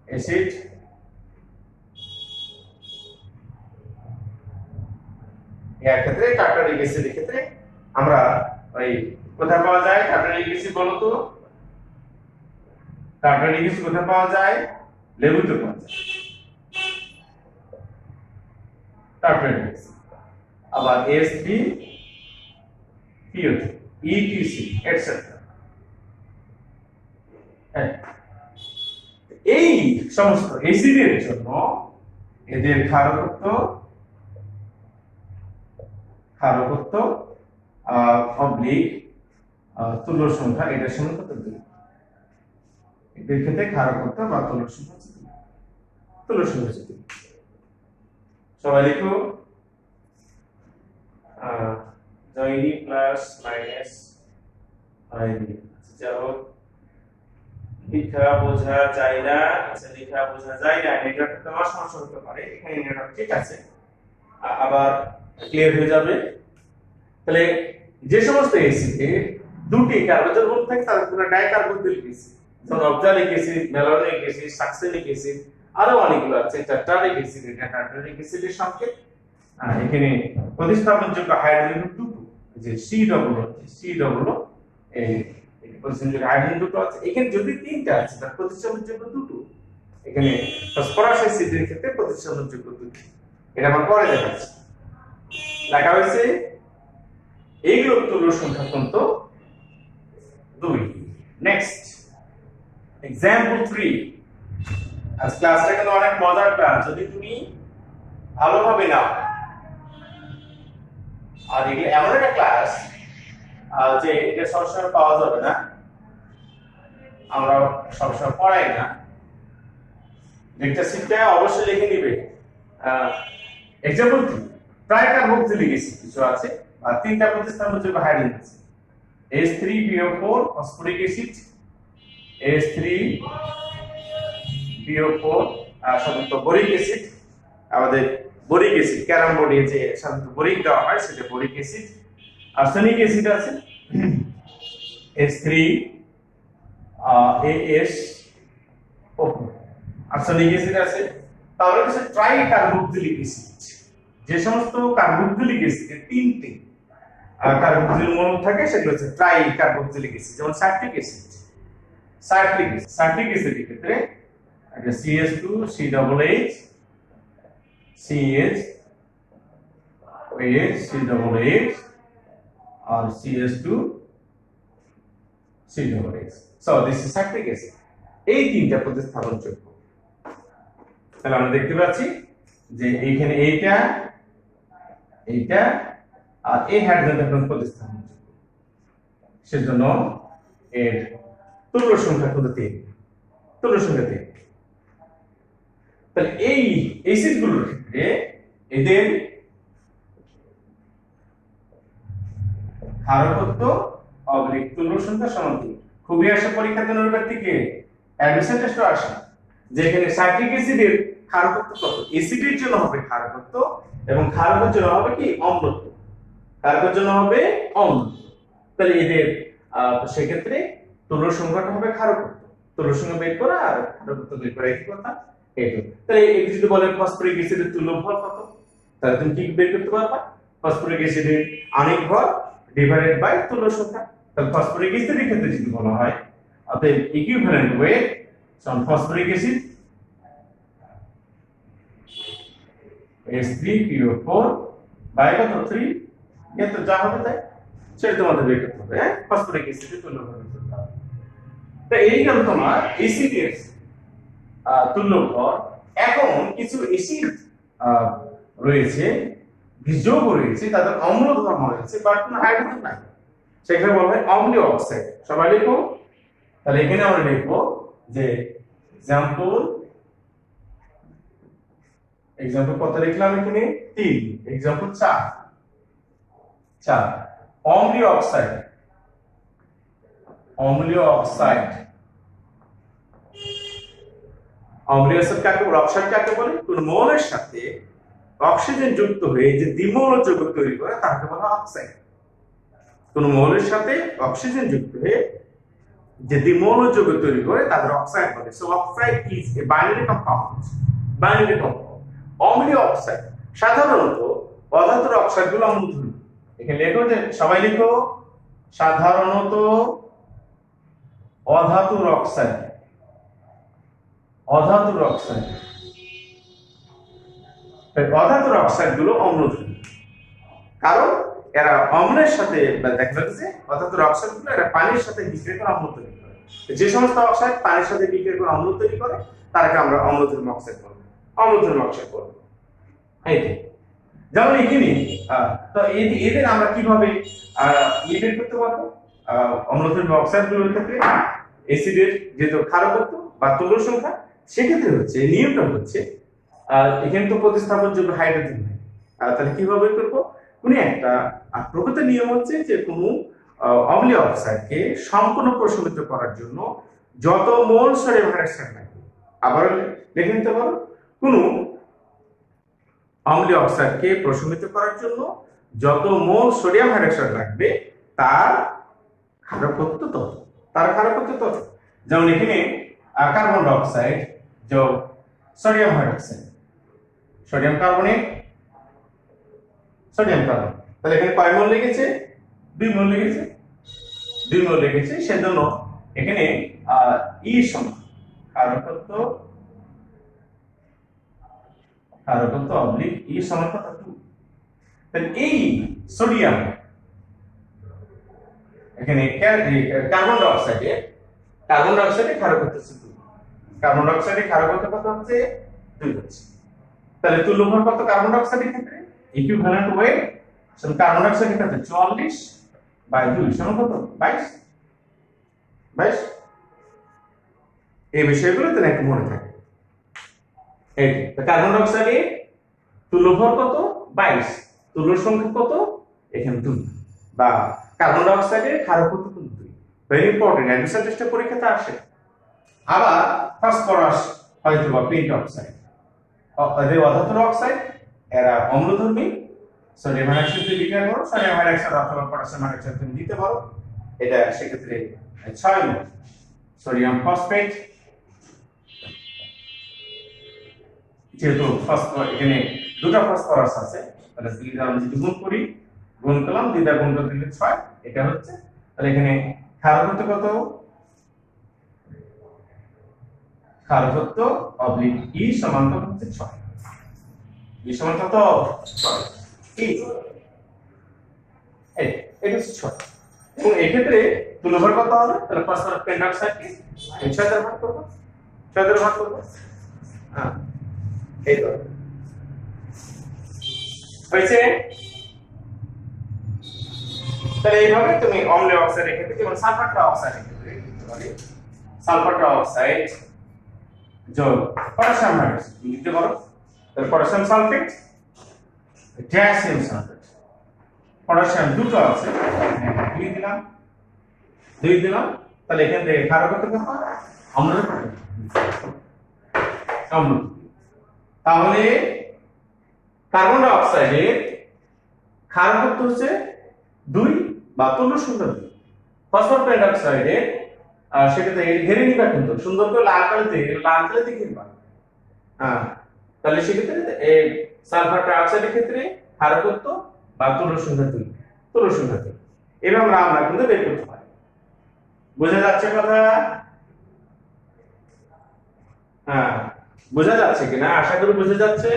অ্যাসিড, এর ক্ষেত্রে টার্টারিক অ্যাসিডের ক্ষেত্রে আমরা ওই কোথায় পাওয়া যায় টার্টারিক অ্যাসিড বলো তো? টার্টারিক অ্যাসিড কোথায় পাওয়া যায়? লেবুতে পাওয়া যায় টার্টারিক অ্যাসিড। আবার Sp PO3 ETC এটসেট্রা। এই সমস্ত অ্যাসিডের জন্য এদের ক্ষারকত্ব অবলিক তুল্য সংখ্যা এদের সমান কত? 2। এদের ক্ষেত্রে ক্ষারকত্ব বা তুল্য সংখ্যা 2। সবাই লিখো। জয়নি প্লাস মাইনাস আইডি। যাও লেখা বোঝা যায় না, আচ্ছা লেখা বোঝা যায় না, নেটওয়ার্ক তোমার সমস্যা হতে পারে, এখানে নেটওয়ার্ক ঠিক আছে, আবার ক্লিয়ার হয়ে যাবে। তাহলে যে সমস্ত এসিডে দুটি কার্বন বন্ধন থাকে তাদের পুরো ডাইকার্বক্সিলিক অ্যাসিড, যেমন oxalic acid, malonic acid, সাকসেনিক acid, আরো অনেকগুলো আছে, টার্টারিক অ্যাসিড, এটা টার্টারিক অ্যাসিডের সংকেত। এখানে প্রতিস্থাপনযোগ্য হাইড্রোজেন দুটো, যে সি ডবল এই প্রতিস্থাপনযোগ্য হাইড্রোজেন দুটো আছে, এখানে যদি তিনটা আছে তার প্রতিস্থাপনযোগ্য দুটো, এখানে ফসফরাস অ্যাসিডের ক্ষেত্রে প্রতিস্থাপনযোগ্য দুটো। এটা আমরা পরে দেখাচ্ছি। লেখা হয়েছে এইগুলো তুল্য সংখ্যা কিন্তু 2। Next example 3। আজ ক্লাসটা কিন্তু অনেক মজার ক্লাস, যদি তুমি ভালোভাবে নাও। আর এগুলো এমন একটা ক্লাস যে এটা সবসময় পাওয়া যাবে না, আমরা সবসময় পড়াই না। লেকচার শিটটা অবশ্যই লিখে নিবে। এক্সাম্পল 3, ট্রাইকার্বক্সিলিক অ্যাসিড কিছু আছে আর তিনটা প্রতিস্থাপনযোগ্য হাইড্রোজেন আছে, H3PO4 ফসফরিক অ্যাসিড, H3PO4 সাধারণত বোরিক অ্যাসিড, আমাদের বোরিক অ্যাসিড ক্যারাম বোর্ডে যে সাধারণত বোরিক দেওয়া হয় সেটা বোরিক অ্যাসিড। আর্সেনিক অ্যাসিড আছে H3AsO4 আর্সেনিক অ্যাসিড আছে। তাহলে হচ্ছে ট্রাইকার্বক্সিলিক অ্যাসিড, যে সমস্ত কার্বক্সিলিক অ্যাসিডে তিনটি কার্বক্সিল মূলক থাকে সেগুলো হচ্ছে ট্রাইকার্বক্সিলিক অ্যাসিড, যেমন সাইট্রিক অ্যাসিড। সাইট্রিক অ্যাসিডের ক্ষেত্রে একটা CH2 COOH CH R CH2 COOH, so this is citric acid। এই তিনটা প্রতিস্থাপনযোগ্য। তাহলে আমরা দেখতে পাচ্ছি যে এইখানে এইটা আর এই হাইড্রোজেনটা প্রতিস্থাপনযোগ্য, সেজন্য এর তুল্য সংখ্যা কিন্তু 3। তুল্য সংখ্যা 3। তাহলে এই অ্যাসিডগুলোর ক্ষেত্রে এদের ক্ষারকত্ব অবলিক তুল্য সংখ্যা সমান 3। খুবই আসে পরীক্ষা দেওয়ার ব্যক্তিকে অ্যাডমিশন টেস্টে আসে যে এখানে সাইট্রিক অ্যাসিডের ক্ষারকত্ব কত, অ্যাসিডের জন্য হবে ক্ষারকত্ব এবং ক্ষারকের জন্য হবে কি অম্লত্ব, ক্ষারকের জন্য হবে অম্লত্ব। তাহলে এদের সেক্ষেত্রে তুল্য সংখ্যাটা হবে ক্ষারকত্ব, তুল্য সংখ্যা বের করা আর ক্ষারকত্ব বের করা একই কথা। এইটা তাহলে এই যদি বলে ফসফরিক অ্যাসিডের তুল্য ভর কত, তাহলে তুমি কি বের করতে পারবা? ফসফরিক অ্যাসিডের আণবিক ভর ডিভাইডেড বাই তুল্য সংখ্যা। তাহলে ফসফরিক অ্যাসিডের ক্ষেত্রে যদি বলা হয় অতএব ইকুইভ্যালেন্ট ওয়েট সমান ফসফরিক অ্যাসিড H3PO4 বাই কত 3, এত যা হবে তাই সেটা তোমাদের বের করতে হবে। ফসফরিক অ্যাসিডের তুল্য ভর বের করতে হবে। তো এই গেল তোমার অ্যাসিডের তুল্য ভর। এখন কিছু অ্যাসিড রয়েছে, যৌগ রয়েছে, তাদের অম্ল ধর্ম রয়েছে বাট হাইড্রোজেন নাই, সেখানে বলা হয় অম্লীয় অক্সাইড। সবাই লিখো। তাহলে এখানে আমরা লিখবো যে এক্সাম্পল কত লিখলাম এখানে 3, এক্সাম্পল 4 অম্লীয় অক্সাইড। অম্লীয় অক্সাইড কাকে বলে? অক্সাইড কাকে বলে? কোন মৌলের সাথে অক্সিজেন যুক্ত হয়ে যে দ্বিমৌল যৌগ তৈরি করে তাকে বলা হয় অক্সাইড। কোন মৌলের সাথে অক্সিজেন যুক্ত হয়ে যে দ্বিমৌল যৌগ তৈরি করে তাদের অক্সাইড বলে। So oxide is a binary compound. অম্লীয় অক্সাইড সাধারণত অধাতুর অক্সাইডগুলো অম্লধর্মী। এখানে লেখো যে সবাই লিখো সাধারণত অধাতুর অক্সাইড অধাতুর অক্সাইডগুলো অম্লধর্মী, কারণ এরা অম্লের সাথে দেখা যাচ্ছে অধাতুর অক্সাইডগুলো এরা পানির সাথে বিক্রিয়া করে অম্ল তৈরি করে। যে সমস্ত অক্সাইড পানির সাথে বিক্রিয়া করে অম্ল তৈরি করে তাকে আমরা অম্লধর্মী অক্সাইড বলবো। যেমন এখানে তো এদের আমরা কিভাবে বের করতে পারবো? অম্লধর্মী অক্সাইডগুলোর ক্ষেত্রে অ্যাসিডের যেহেতু ক্ষারকত্ব বা তুল্য সংখ্যা, সেক্ষেত্রে হচ্ছে নিয়মটা হচ্ছে এখানে তো প্রতিস্থাপনযোগ্য হাইড্রোজেন নাই, তাহলে কিভাবে করবো? কোন একটা প্রকৃত নিয়ম হচ্ছে যে কোনো অম্লীয় অক্সাইডকে সম্পূর্ণ প্রশমিত করার জন্য যত মোল সোডিয়াম হাইড্রোক্সাইড লাগবে, আবার লিখে নিতে পারো, কোন অম্লীয় অক্সাইডকে প্রশমিত করার জন্য যত মোল সোডিয়াম হাইড্রোক্সাইড লাগবে তার ক্ষারকত্ব তত, যেমন এখানে কার্বন ডাই অক্সাইড যোগ sodium hydroxide, sodium carbonate, sodium carbon, তাহলে এখানে কয় মোল লেগেছে? 2 মোল লেগেছে, 2 মোল লেগেছে। সেজন্য এখানে ই সমান ক্ষারকত্ব অবলিক ই সমান কত? 2। তাহলে এই সোডিয়াম এখানে কার্বন ডাই অক্সাইডে ক্ষারকত্ব হচ্ছে 2, কার্বন ডাই অক্সাইডে ক্ষারকত্ব কত হচ্ছে? 2 হচ্ছে। তাহলে তুল্যভর কত কার্বন ডাই অক্সাইডের ক্ষেত্রে? ইকুইভ্যালেন্ট ওয়েট সমান কার্বন ডাই অক্সাইডের ক্ষেত্রে 44/2 সমান কত? 22। এই বিষয়গুলো তো একটু মনে থাকে। এই কার্বন ডাই অক্সাইডে তুল্যভর কত? 22, তুল্য সংখ্যা কত? এখানে 2, বা কার্বন ডাই অক্সাইডের ক্ষারকত্ব 2। ভেরি ইম্পর্টেন্ট, অ্যাডমিশন টেস্টে পরীক্ষাতে আসে। আবার ফসফরাস হয়তো বা পেন্ট অক্সাইড, অধাতুর অক্সাইড, এরা অম্লধর্মী। সোডিয়াম হাইড্রোক্সাইড তুমি বিক্রিয়া করো, সোডিয়াম হাইড্রোক্সাইড অথবা পটাশিয়াম হাইড্রোক্সাইড তুমি দিতে পারো, এটা সেক্ষেত্রে 6 মোল। সোডিয়াম ফসফেট, যেহেতু এখানে দুটো ফসফরাস আছে, তাহলে আমরা যদি গুণ করলাম 2 দ্বারা গুণ করে দিলে 6, এটা হচ্ছে। তাহলে এখানে ক্ষারকত্ব কত? ক্ষারকত্ব অবলিক ই সমান কত হচ্ছে? 6। ই সমান কত? 6। এটা হচ্ছে 6। এবং এই ক্ষেত্রে তুল্যভর কত হবে? তাহলে ফসফরাস পেন্টঅক্সাইডকে 6 দ্বারা ভাগ করব, 6 দ্বারা ভাগ করব। হ্যাঁ, এই তো হয়েছে। তাহলে এইভাবে তুমি অম্লীয় অক্সাইডের ক্ষেত্রে, যেমন সালফার ট্রাইঅক্সাইডের ক্ষেত্রে লিখতে পারি, সালফার ট্রাইঅক্সাইড যোগ পটাশিয়াম হাইড্রোক্সাইড লিখতে পারো। তাহলে potassium sulphate, potassium sulphate, potassium দুটো আছে, 2 দিলাম। তাহলে এখান থেকে ক্ষারকত্ব কত? অম্ল। তাহলে কার্বন ডাই অক্সাইডের ক্ষারকত্ব হচ্ছে 2 বা তুল্য সংখ্যা 2। ফসফরাস পেন্টঅক্সাইডের সেটাতে ঘিরে নিবা, কিন্তু সুন্দর করে লাল কালিতে ঘিরবা। হ্যাঁ, তাহলে সেক্ষেত্রে এই সালফার ট্রাইঅক্সাইডের ক্ষেত্রে ক্ষারকত্ব বা তুল্য সংখ্যা 2, এভাবে আমরা কিন্তু বের করতে পারি। বোঝা যাচ্ছে কথা? হ্যাঁ, বোঝা যাচ্ছে কিনা? আশা করি বোঝা যাচ্ছে।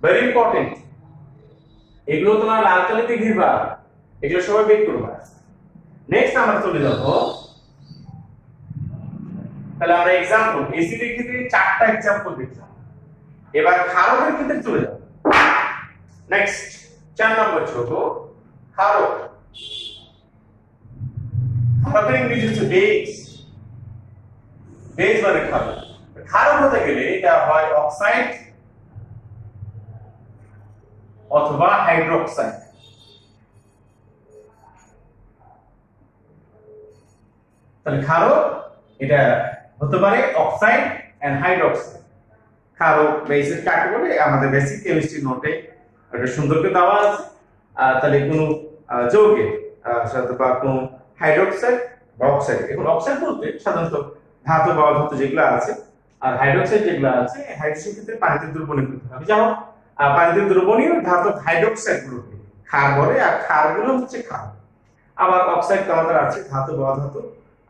ভেরি ইম্পর্টেন্ট, এগুলো তোমার লাল কালিতে ঘিরবা, এগুলো সবাই বের করবা। নেক্সট আমরা চলে যাব, তাহলে আমরা एग्जांपल এসিডের ক্ষেত্রে 4টা एग्जांपल দেখলাম। এবার ক্ষারকের ক্ষেত্রে চলে যাব। নেক্সট 4 নম্বর ছোট ক্ষারক। ক্ষারকের ইংরেজি হচ্ছে বেস মানে ক্ষারক। ক্ষারক হতে গেলে এটা হয় অক্সাইড অথবা হাইড্রোক্সাইড। তাহলে ক্ষারক এটা হতে পারে অক্সাইড এন্ড হাইড্রোক্সাইড। ক্ষারক বেসিক কাকে বলে? আমাদের বেসিক কেমিস্ট্রি নোটে এটা সুন্দর করে দেওয়া আছে। তাহলে কোন যৌগের সাথে বা কোন হাইড্রোক্সাইড বা অক্সাইড, এখন অক্সাইড বলতে সাধারণত ধাতু বা অধাতু যেগুলো আছে, আর হাইড্রোক্সাইড যেগুলো আছে, হাইড্রোক্সাইড ক্ষেত্রে পানিতে দ্রবণীয় করতে হবে। যেমন পানিতে দ্রবণীয় ধাতু হাইড্রোক্সাইড গুলোকে ক্ষার বলে, আর ক্ষারগুলো হচ্ছে ক্ষার। আবার অক্সাইড তো আমাদের আছে ধাতু বা অধাতু,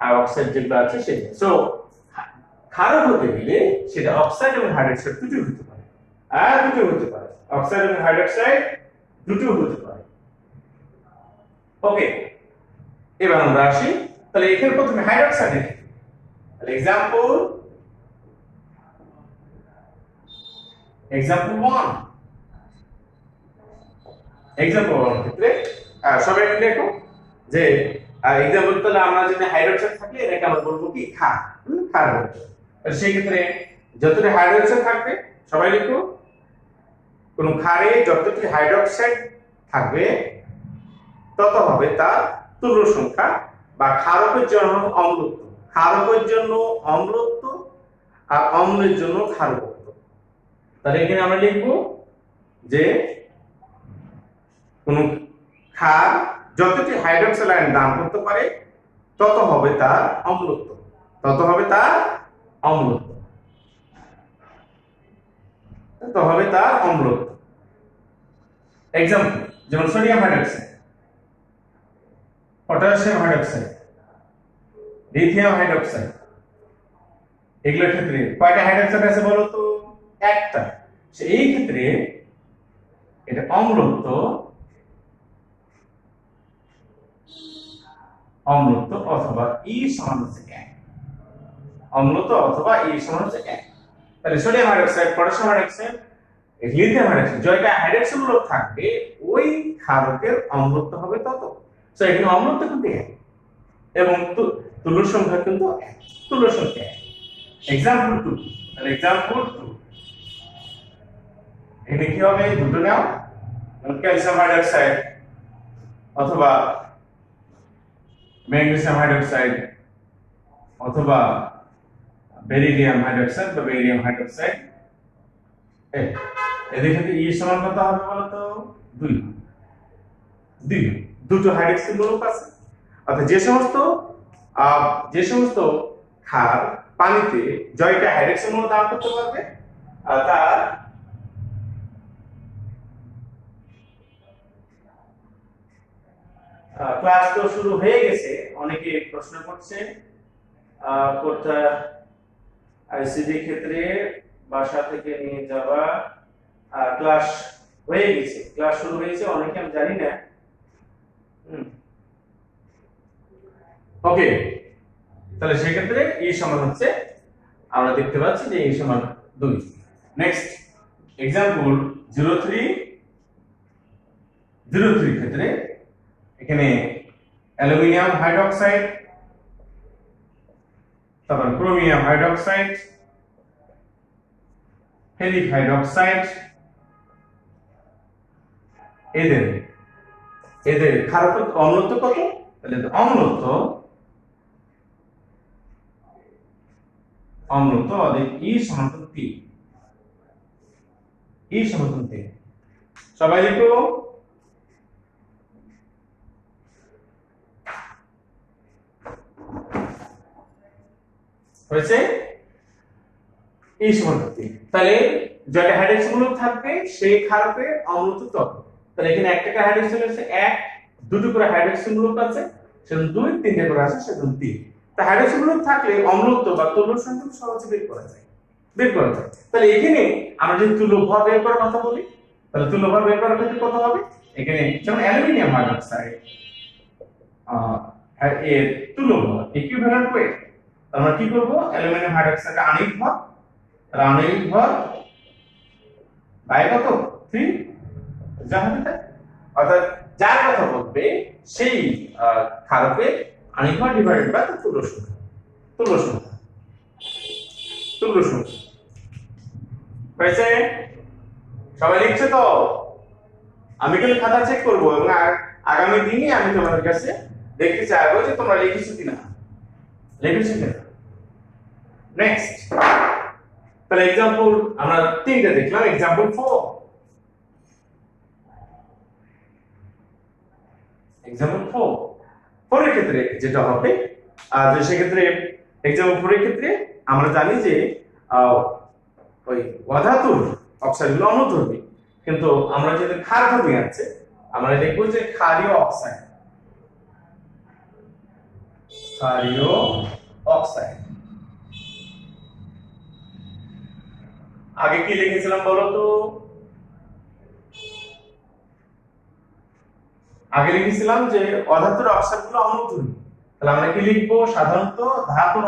আর অক্সাইড যেগুলো আছে সেটা। সো ক্ষারক হতে গেলে সেটা অক্সাইড এবং হাইড্রোক্সাইড দুটোই হতে পারে, অক্সাইড এবং হাইড্রোক্সাইড দুটোই হতে পারে। ওকে, এবার আমরা আসি। তাহলে এখানে প্রথমে হাইড্রোক্সাইডের ক্ষেত্রে, তাহলে एग्जांपल 1 ক্ষেত্রে সবাই লেখো যে एग्जांपल, তাহলে আমরা যদি হাইড্রোক্সাইড থাকে এটাকে আমরা বলবো কি? ক্ষার। ক্ষার বলবো। তাহলে সেই ক্ষেত্রে যতটি হাইড্রোক্সাইড থাকবে, সবাই লিখো, কোন ক্ষারে যতটি হাইড্রোক্সাইড থাকবে তত হবে তার তুল্য সংখ্যা, বা ক্ষারকের জন্য অম্লত্ব, ক্ষারকের জন্য অম্লত্ব আর অম্লের জন্য ক্ষারকত্ব। তাহলে এখানে আমরা লিখবো যে কোন ক্ষার যতটি হাইড্রোক্সাইড আয়ন দান করতে পারে তত হবে তার অম্লত্ব, তত হবে তার অম্লত্ব, তত হবে তার অম্লত্ব। এক্সাম্পল যেমন sodium hydroxide, potassium hydroxide, lithium hydroxide, এগুলোর ক্ষেত্রে কয়টা হাইড্রোক্সাইড আছে বলো তো? একটা। এই ক্ষেত্রে এটা অম্লত্ব, অম্লত্ব অথবা ই সমান হচ্ছে 1, অম্লত্ব অথবা ই সমান হচ্ছে 1। তাহলে sodium hydroxide, potassium hydroxide, lithium hydroxide জয়টা হাইড্রোক্সাইড মূলক থাকবে ওই ক্ষারকের অম্লত্ব হবে তত। সো এখানে অম্লত্ব কিন্তু 1 এবং তুল্য সংখ্যা কিন্তু 1, তুল্য সংখ্যা 1। এক্সাম্পল 2, তাহলে এক্সাম্পল 2 এখানে কি হবে? দুটো নাও, ক্যালসিয়াম হাইড্রোক্সাইড অথবা ম্যাগনেসিয়াম হাইড্রোক্সাইড অথবা বেরিলিয়াম হাইড্রোক্সাইড বা বেরিয়াম হাইড্রোক্সাইড। এদের ক্ষেত্রে ই সমান কত হবে বলতো? 2, দুটো হাইড্রোক্সাইড মূলক আছে। অর্থাৎ যে সমস্ত ক্ষার পানিতে জয়টা হাইড্রোক্সাইড মূলক দান করতে পারবে তার ক্লাস তো শুরু হয়ে গেছে, অনেকে প্রশ্ন করছে কোথা আইসিডি ক্ষেত্রে বাসা থেকে নিয়ে যাওয়া। ক্লাস হয়ে গেছে, ক্লাস শুরু হয়েছে, অনেকে আমি জানি না। ওকে, তাহলে সেক্ষেত্রে ই সমান হচ্ছে, আমরা দেখতে পাচ্ছি যে ই সমান 2। নেক্সট এক্সাম্পল 03 ক্ষেত্রে এখানে অ্যালুমিনিয়াম হাইড্রোক্সাইড, তারপর ক্রোমিয়াম হাইড্রোক্সাইড, ফেরিক হাইড্রোক্সাইড, এদের ক্ষারক অম্লত্ব কত? তাহলে অম্লত্ব অধিক ই সমান 3, ই সমান 3। সবাই লিখো। হয়েছে? এই সমান 3। তাহলে যেটা হাইড্রোক্সাইড মূলক থাকবে সেই ক্ষারকের অম্লত্ব তত। তাহলে এখানে একটা করে হাইড্রোক্সাইড আছে 1, দুটো করে হাইড্রোক্সাইড মূলক আছে সেজন্য 2, তিনটে করে আছে সেজন্য 3। তা হাইড্রোক্সাইড মূলক থাকলে অম্লত্ব বা তুল্য সংখ্যা সহজে বের করা যায়। তাহলে এখানে আমরা যদি তুল্য ভর বের করার কথা বলি, তাহলে তুল্য ভর বের করার ক্ষেত্রে কত হবে? এখানে যেমন অ্যালুমিনিয়াম হাইড্রোক্সাইড এর তুল্য ভর ইকুইভ্যালেন্ট ওয়েট, আমরা কি করব? অ্যালুমিনিয়াম হাইড্রোক্সাইড আণবিক ভর বাই কত? 3, যা হবে তাই। অর্থাৎ যার কথা বলবে সেই ক্ষারকের আণবিক ভর ডিভাইডেড বাই তুল্য সংখ্যা। হয়েছে? সবাই লিখছে তো? আমি কিন্তু খাতা চেক করব এবং আগামী দিনে আমি তোমাদের কাছে দেখতে চাইবো যে তোমরা লিখেছো কিনা। নেক্সট, তাহলে एग्जांपल আমরা তিনটা দেখলাম। एग्जांपल 4 এর ক্ষেত্রে যেটা হবে যে সেক্ষেত্রে एग्जांपल 4 এর ক্ষেত্রে আমরা জানি যে ওই অধাতুর অক্সাইডগুলো অনুধর্মী, কিন্তু আমরা যদি ক্ষারধর্মী আছে আমরা দেখব যে ক্ষারীয় অক্সাইড। আগে কি লিখেছিলাম বলো তো? আগে লিখেছিলাম যে অধাতুর অক্সাইডগুলো অনুধর্মী। তাহলে আমরা কি লিখব? সাধারণত ধাতুর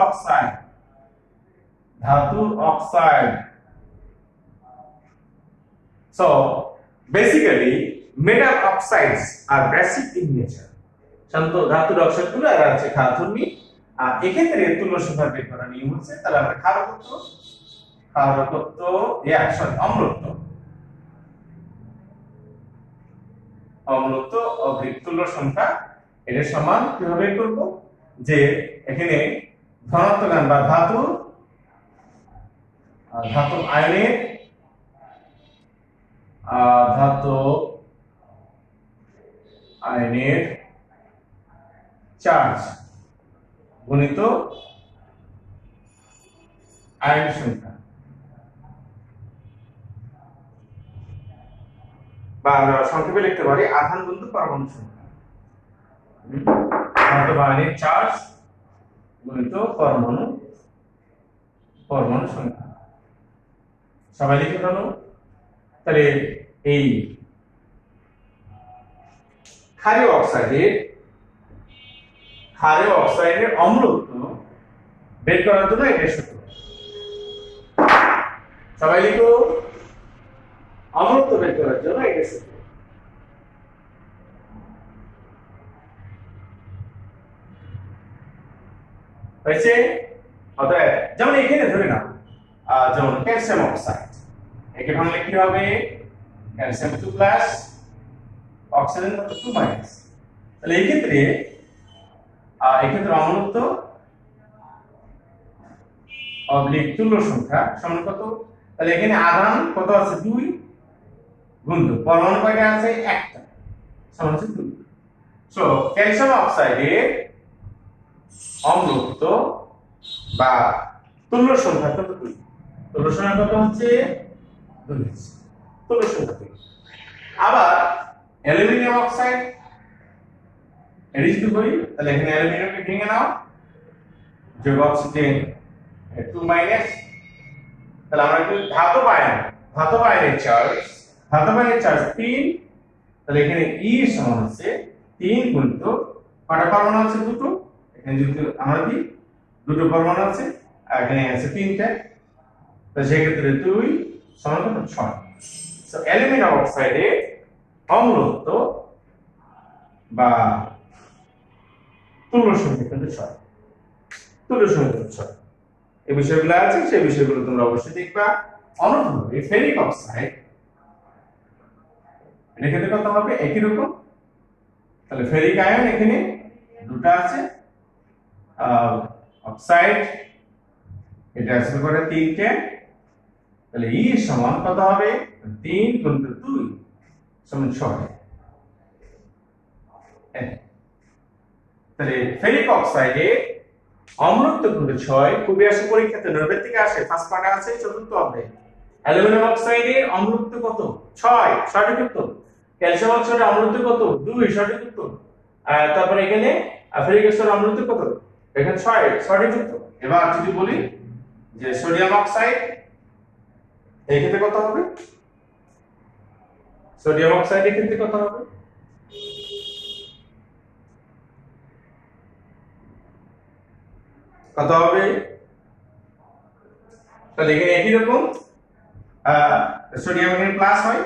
oxide. So basically metal oxides are basic in nature. শান্ত ধাতুর অক্সাইডগুলো এরা আছে ক্ষারধর্মী। আর এক্ষেত্রে তুল্য সংখ্যা বের করার নিয়ম হচ্ছে, তাহলে আমরা অম্লত্ব অম্লত্ব অবলিক তুল্য সংখ্যা এটা সমান কিভাবে করব, যে এখানে ধনাত্মক আয়ন বা ধাতু আয়নের চার্জ গুণিত আয়ন সংখ্যা, বা আমরা সংক্ষেপে লিখতে পারি আধান গুণিত পরমাণু সংখ্যা। ধাতব আয়নের চার্জ গুণিত পরমাণু সংখ্যা। সবাই লিখে ফেলো। তাহলে এই ক্ষারীয় অক্সাইডের অম্লত্ব বের করার জন্য এটা সূত্র। সবাই লিখো, অম্লত্ব বের করার জন্য এটা সূত্র। হয়েছে? অতএব যেমন এখানে ধরে নাও, যেমন ক্যালসিয়াম অক্সাইড, একে ভাঙলে কি হবে? Calcium 2 plus oxygen 2 minus. তাহলে এই ক্ষেত্রে অম্লত্ব অবলিক তুল্য সংখ্যা সমান কত? তাহলে এখানে আধান কত আছে? 2 গুণিত পরমাণু কয়টা আছে? একটা, সমান হচ্ছে 2। সো ক্যালসিয়াম অক্সাইডের অম্লত্ব বা তুল্য সংখ্যা কত? 2। তুল্য সংখ্যা কত হচ্ছে? 2। তুল্য সংখ্যা 2। আবার অ্যালুমিনিয়াম অক্সাইড এর যদি বলি, তাহলে এখানে অ্যালুমিনিয়ামকে ভেঙে নাও, যোগ অক্সিজেন 2 মাইনাস। তাহলে আমরা একটু ধাতব আয়নের চার্জ 3। তাহলে এখানে E সমান হচ্ছে 3 গুণিত কয়টা পরমাণু আছে? 2টো। এখানে যদি আমরা দিই 2টো পরমাণু আছে, আর এখানে আছে 3টা, তো সেক্ষেত্রে 2 সমান কত? 6। সো অ্যালুমিনিয়াম অক্সাইডের অম্লত্ব বা তুল্য সংখ্যা কিন্তু 6। তুল্য সংখ্যা 6। এই বিষয়গুলো আছে, সেই বিষয়গুলো তোমরা অবশ্যই দেখবা। অনুরূপভাবে ফেরিক অক্সাইড, এর ক্ষেত্রে কত হবে? একই রকম। তাহলে ফেরিক আয়ন এখানে দুটো আছে, অক্সাইড এটা আছে করে 3টে। তাহলে E সমান কত হবে? 3 গুণিত 2 সমান 6। তাহলে ফেরিক অক্সাইডে অম্লত্ব কিন্তু 6। খুবই আসে পরীক্ষাতে নৈর্ব্যক্তিকে আসে, ফার্স্ট পার্টে আছে, চতুর্থ অধ্যায়ে। অ্যালুমিনিয়াম অক্সাইডের অম্লত্ব কত? 6, সঠিক উত্তর। ক্যালসিয়াম অক্সাইডের অম্লত্ব কত? 2, সঠিক উত্তর। তারপরে এখানে ফেরিক অক্সাইডের অম্লত্ব কত? এখানে 6, সঠিক উত্তর। এবার যদি বলি যে সোডিয়াম অক্সাইড, এই ক্ষেত্রে কত হবে? সোডিয়াম অক্সাইডের ক্ষেত্রে কত হবে? কত হবে? তাহলে এখানে একই রকম, সোডিয়াম এখানে প্লাস হয়,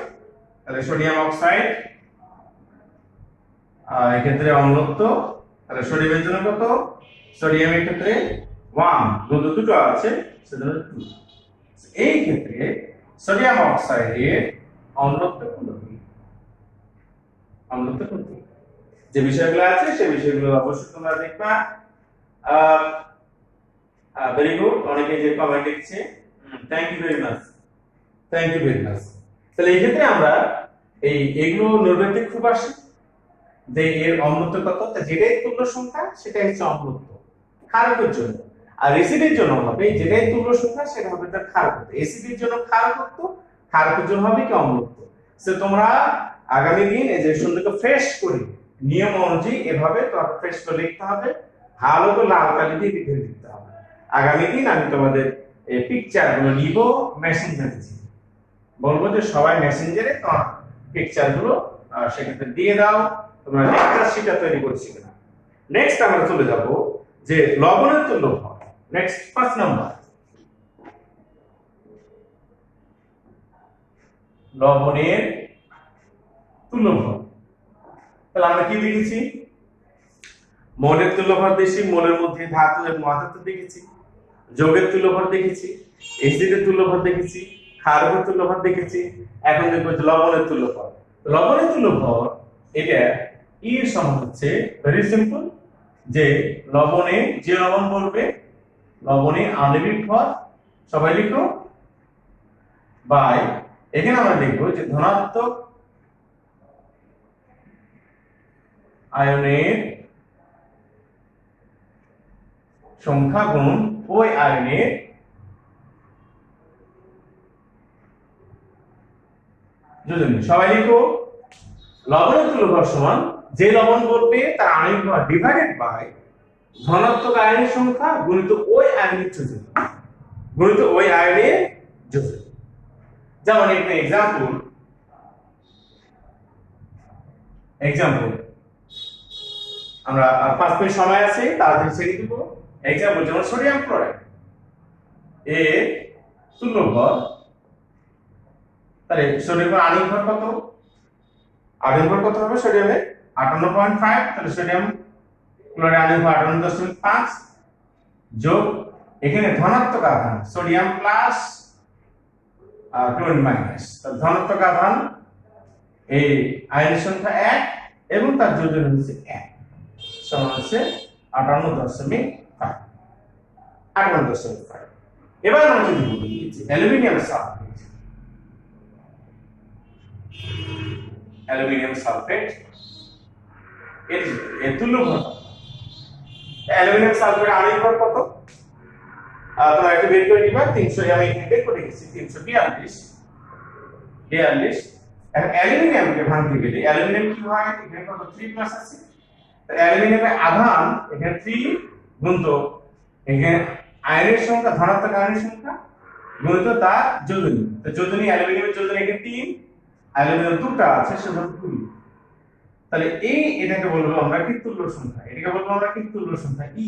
তাহলে সোডিয়াম অক্সাইড এই ক্ষেত্রে অম্লত্ব, তাহলে সোডিয়ামের জন্য কত? সোডিয়ামের ক্ষেত্রে 1, যেহেতু দুটো আছে সেজন্য 2। এই ক্ষেত্রে সোডিয়াম অক্সাইডের অম্লত্ব কত? যে বিষয়গুলো আছে সেই বিষয়গুলো অবশ্যই তোমরা দেখবা। ভেরি গুড, অনেকে যে কমেন্ট লিখছে, থ্যাংক ইউ ভেরি মাচ। তাহলে এই ক্ষেত্রে আমরা এগুলো নৈর্ব্যক্তিক খুব আসে, যে এর অম্লত্ব কত, যেটাই তুল্য সংখ্যা সেটাই হচ্ছে অম্লত্ব ক্ষারকের জন্য। আর অ্যাসিডের জন্য হবে যেটাই তুল্য সংখ্যা সেটা হবে তার ক্ষারকত্ব। অ্যাসিডের জন্য ক্ষারকত্ব, ক্ষারকের জন্য হবে কি? অম্লত্ব। সো তোমরা আগামী দিন এই যে সুন্দরকে ফ্রেশ করে নিয়ম অনুযায়ী এভাবে তোমাকে ফ্রেশ করে লিখতে হবে, ভালো করে লাল কালি দিয়ে লিখে দিতে হবে। আগামী দিন আমি তোমাদের এই পিকচারগুলো নিব মেসেঞ্জারে, বলবো যে সবাই মেসেঞ্জারে তোমার পিকচারগুলো সেক্ষেত্রে দিয়ে দাও। তোমরা লেকচার শিটটা তৈরি করছি না। নেক্সট আমরা চলে যাব যে লবণের তুল্যফল। নেক্সট 5 নাম্বার, লবণের তুল্যফল। তাহলে আমরা কি দেখেছি? মোলের তুল্যফল বেশি, মোলের মধ্যে ধাতু এবং অধাতু দেখেছি। যৌগের তুল্যফল দেখেছি, অ্যাসিডের তুল্যফল দেখেছি, ক্ষারকের তুল্যফল দেখেছি। এখন দেখবো লবণের তুল্যফল। লবণের তুল্যফল এটা ই সমান হচ্ছে ভেরি সিম্পল, যে লবণে যে লবণ বলবে লবণে আণবিক ভর, সবাই লিখো, বাই এখানে আমরা লিখবো যে ধনাত্মক আয়নের সংখ্যা গুণ ওই আয়নের যোজনী। সবাই লিখো লবণের তুল্য ভর সমান যে লবণ বলবে তার আণবিক ভর ডিভাইডেড বাই ধনাত্মক আয়নের সংখ্যা গুণিত ওই আয়নের যোজনী, গুণিত ওই আয়নের যোজনী। যেমন একটা এক্সাম্পল আমরা 5 মিনিট সময় আছে তাড়াতাড়ি ছেড়ে দিব। এক্সাম্পল যেমন সোডিয়াম ক্লোরাইড এর তুল্য ভর, তাহলে সোডিয়ামের আণবিক ভর কত? আণবিক ভর কত হবে সোডিয়ামের? 58.5। তাহলে সোডিয়াম ক্লোরাইড আণবিক ভর 58.5 যোগ এখানে ধনাত্মক আধান সোডিয়াম প্লাস আর ক্লোরিন মাইনাস, তাহলে ধনাত্মক আধান এই আয়নের সংখ্যা 1 এবং তার যোজন হচ্ছে 1 সমান হচ্ছে 58.5। এবার আমরা যদি বলি যে অ্যালুমিনিয়াম সালফেট এর তুল্য ভর, অ্যালুমিনিয়াম সালফেট আণবিক ভর কত? তোমরা একটু বের করে নিবা। 300 আমি এখানে বের করে রেখেছি 342। এখন অ্যালুমিনিয়ামকে ভাঙতে গেলে অ্যালুমিনিয়াম কি হয়? এখানে কত 3+ আছে, অ্যালুমিনিয়ামের আধান এখানে 3 গুণিত এখানে আয়নের সংখ্যা ধনাত্মক আয়নের সংখ্যা গুণিত তার যোজনী। তো যোজনী অ্যালুমিনিয়ামের যোজনী এখানে 3, অ্যালুমিনিয়াম দুটো আছে সেটা 2। তাহলে এটাকে বলবো আমরা কি তুল্য সংখ্যা, এটাকে বলবো আমরা কি তুল্য সংখ্যা ই,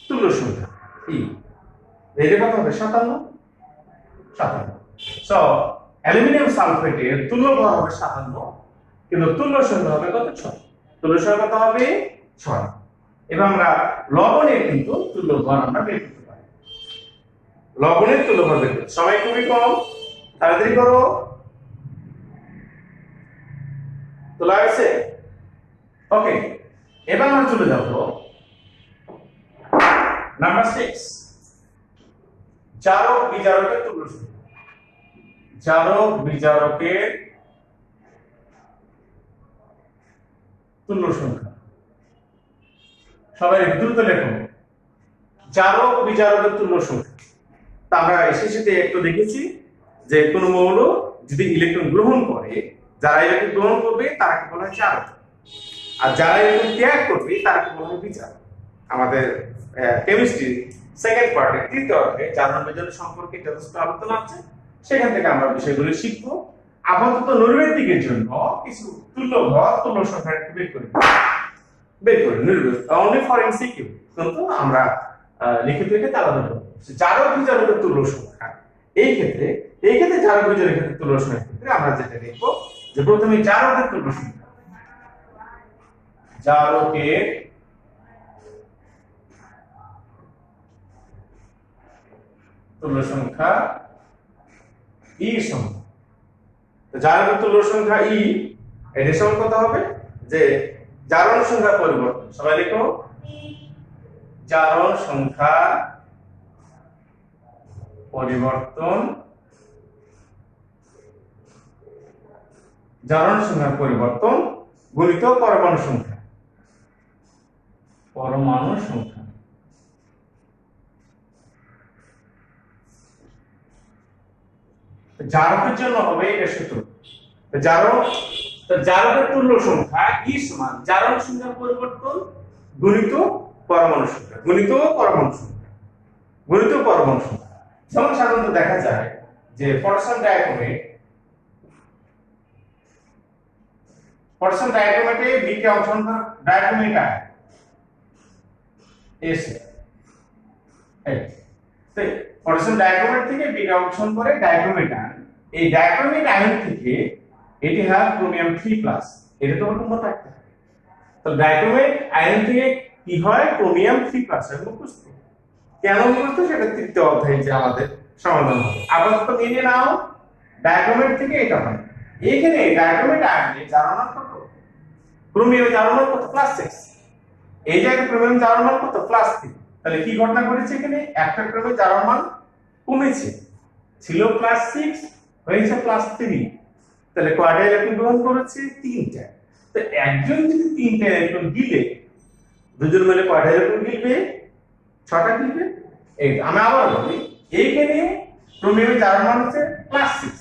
তুল্য সংখ্যা ই। এটা কত হবে? 57। সো অ্যালুমিনিয়াম সালফেটের তুল্য ভর হবে 57, কিন্তু তুল্য সংখ্যা হবে কত? 6। তুল্য সংখ্যা কত হবে? 6। এবার আমরা লবণের কিন্তু তুল্য ভর আমরা বের করতে পারি। লবণের তুল্য ভর বের করতে সময় খুবই কম, তাড়াতাড়ি করো। তোলা গেছে? ওকে, এবার আমরা চলে যাব নাম্বার 6, জারক বিজারকের তুল্য সংখ্যা। জারক বিজারকের তুল্য সংখ্যা সবাই দ্রুত লেখো। জারক বিজারকের তুল্য সংখ্যা। তা আমরা শেষেতে একটু দেখেছি যে কোন মৌল যদি ইলেকট্রন গ্রহণ করে, যারা ইলেকট্রন গ্রহণ করবে তারাকে বলা হয় জারক, আর যারা ইলেকট্রন ত্যাগ করবে তারাকে বলা হয় বিজারক। আমাদের কেমিস্ট্রি সেকেন্ড পার্টে তৃতীয় অধ্যায়ে জারণ বিজারক সম্পর্কে যথেষ্ট আলোচনা আছে, সেখান থেকে আমরা বিষয়গুলো শিখবো। আপাতত নৈর্ব্যক্তিকের জন্য কিছু তুল্য ভর তুল্য সংখ্যা বের করে নৈর্ব্যক্তিক অনলি ফর এমসিকিউ, কিন্তু আমরা লিখিত লিখে আলাদা করব। জারক বিজারকের তুল্য সংখ্যা এই ক্ষেত্রে জারক বিজারকের তুল্য সংখ্যার ক্ষেত্রে আমরা যেটা দেখব যে প্রথমে জারকের তুল্য সংখ্যা, জারকের তুল্য সংখ্যা ই সমান, জারকের তুল্য সংখ্যা ই, এর সমান কত হবে? যে জারণ সংখ্যা পরিবর্তন, সবাই লিখো জারণ সংখ্যা পরিবর্তন, জারণ সংখ্যা পরিবর্তন গুণিত পরমাণু সংখ্যা, পরমাণু সংখ্যা। জারকের জন্য হবে এটা সূত্র, জারকের তুল্য সংখ্যা ই সমান জারণ সংখ্যা পরিবর্তন গুণিত পরমাণু সংখ্যা, গুণিত পরমাণু সংখ্যা, গুণিত পরমাণু সংখ্যা। যেমন সাধারণত দেখা যায় যে পটাশিয়াম ডাইক্রোমেটে বিক্রিয়া অংশগ্রহণ করে ডাইক্রোমেট আয়ন এসে, তো পটাশিয়াম ডাইক্রোমেট থেকে বিক্রিয়া অংশগ্রহণ করে ডাইক্রোমেট আয়ন। এই ডাইক্রোমেট আয়ন থেকে এটি হয় ক্রোমিয়াম 3+, এটা তো ওরকম মনে রাখতে হবে। তো ডাইক্রোমেট আয়ন থেকে কি হয়? ক্রোমিয়াম 3+। এবং মুখস্থ কেন মুখস্থ সেটা তৃতীয় অধ্যায়ে যে আমাদের সমাধান হবে। আপাতত নিয়ে নাও ডাইক্রোমেট থেকে এটা হয়। এখানে ডাইক্রোমেট আয়নে জারণ কত? ক্রোমিয়ামে যাওয়ার মান কত +6, এই জায়গায় ক্রোমিয়ামে যাওয়ার মান কত +3। তাহলে কি ঘটনা ঘটেছে এখানে, একটা ক্রমে যাওয়ার মান কমেছে, ছিল +6 হয়েছে +3। তাহলে কয়টা ইলেকট্রন গ্রহণ করেছে, 3টা। তো একজন যদি 3টা ইলেকট্রন গিলে, দুজন মিলে কয়টা ইলেকট্রন গিলবে, 6টা গিলবে। এই আমি আবার বলি, এইখানে ক্রোমিয়ামে যাওয়ার মান হচ্ছে +6,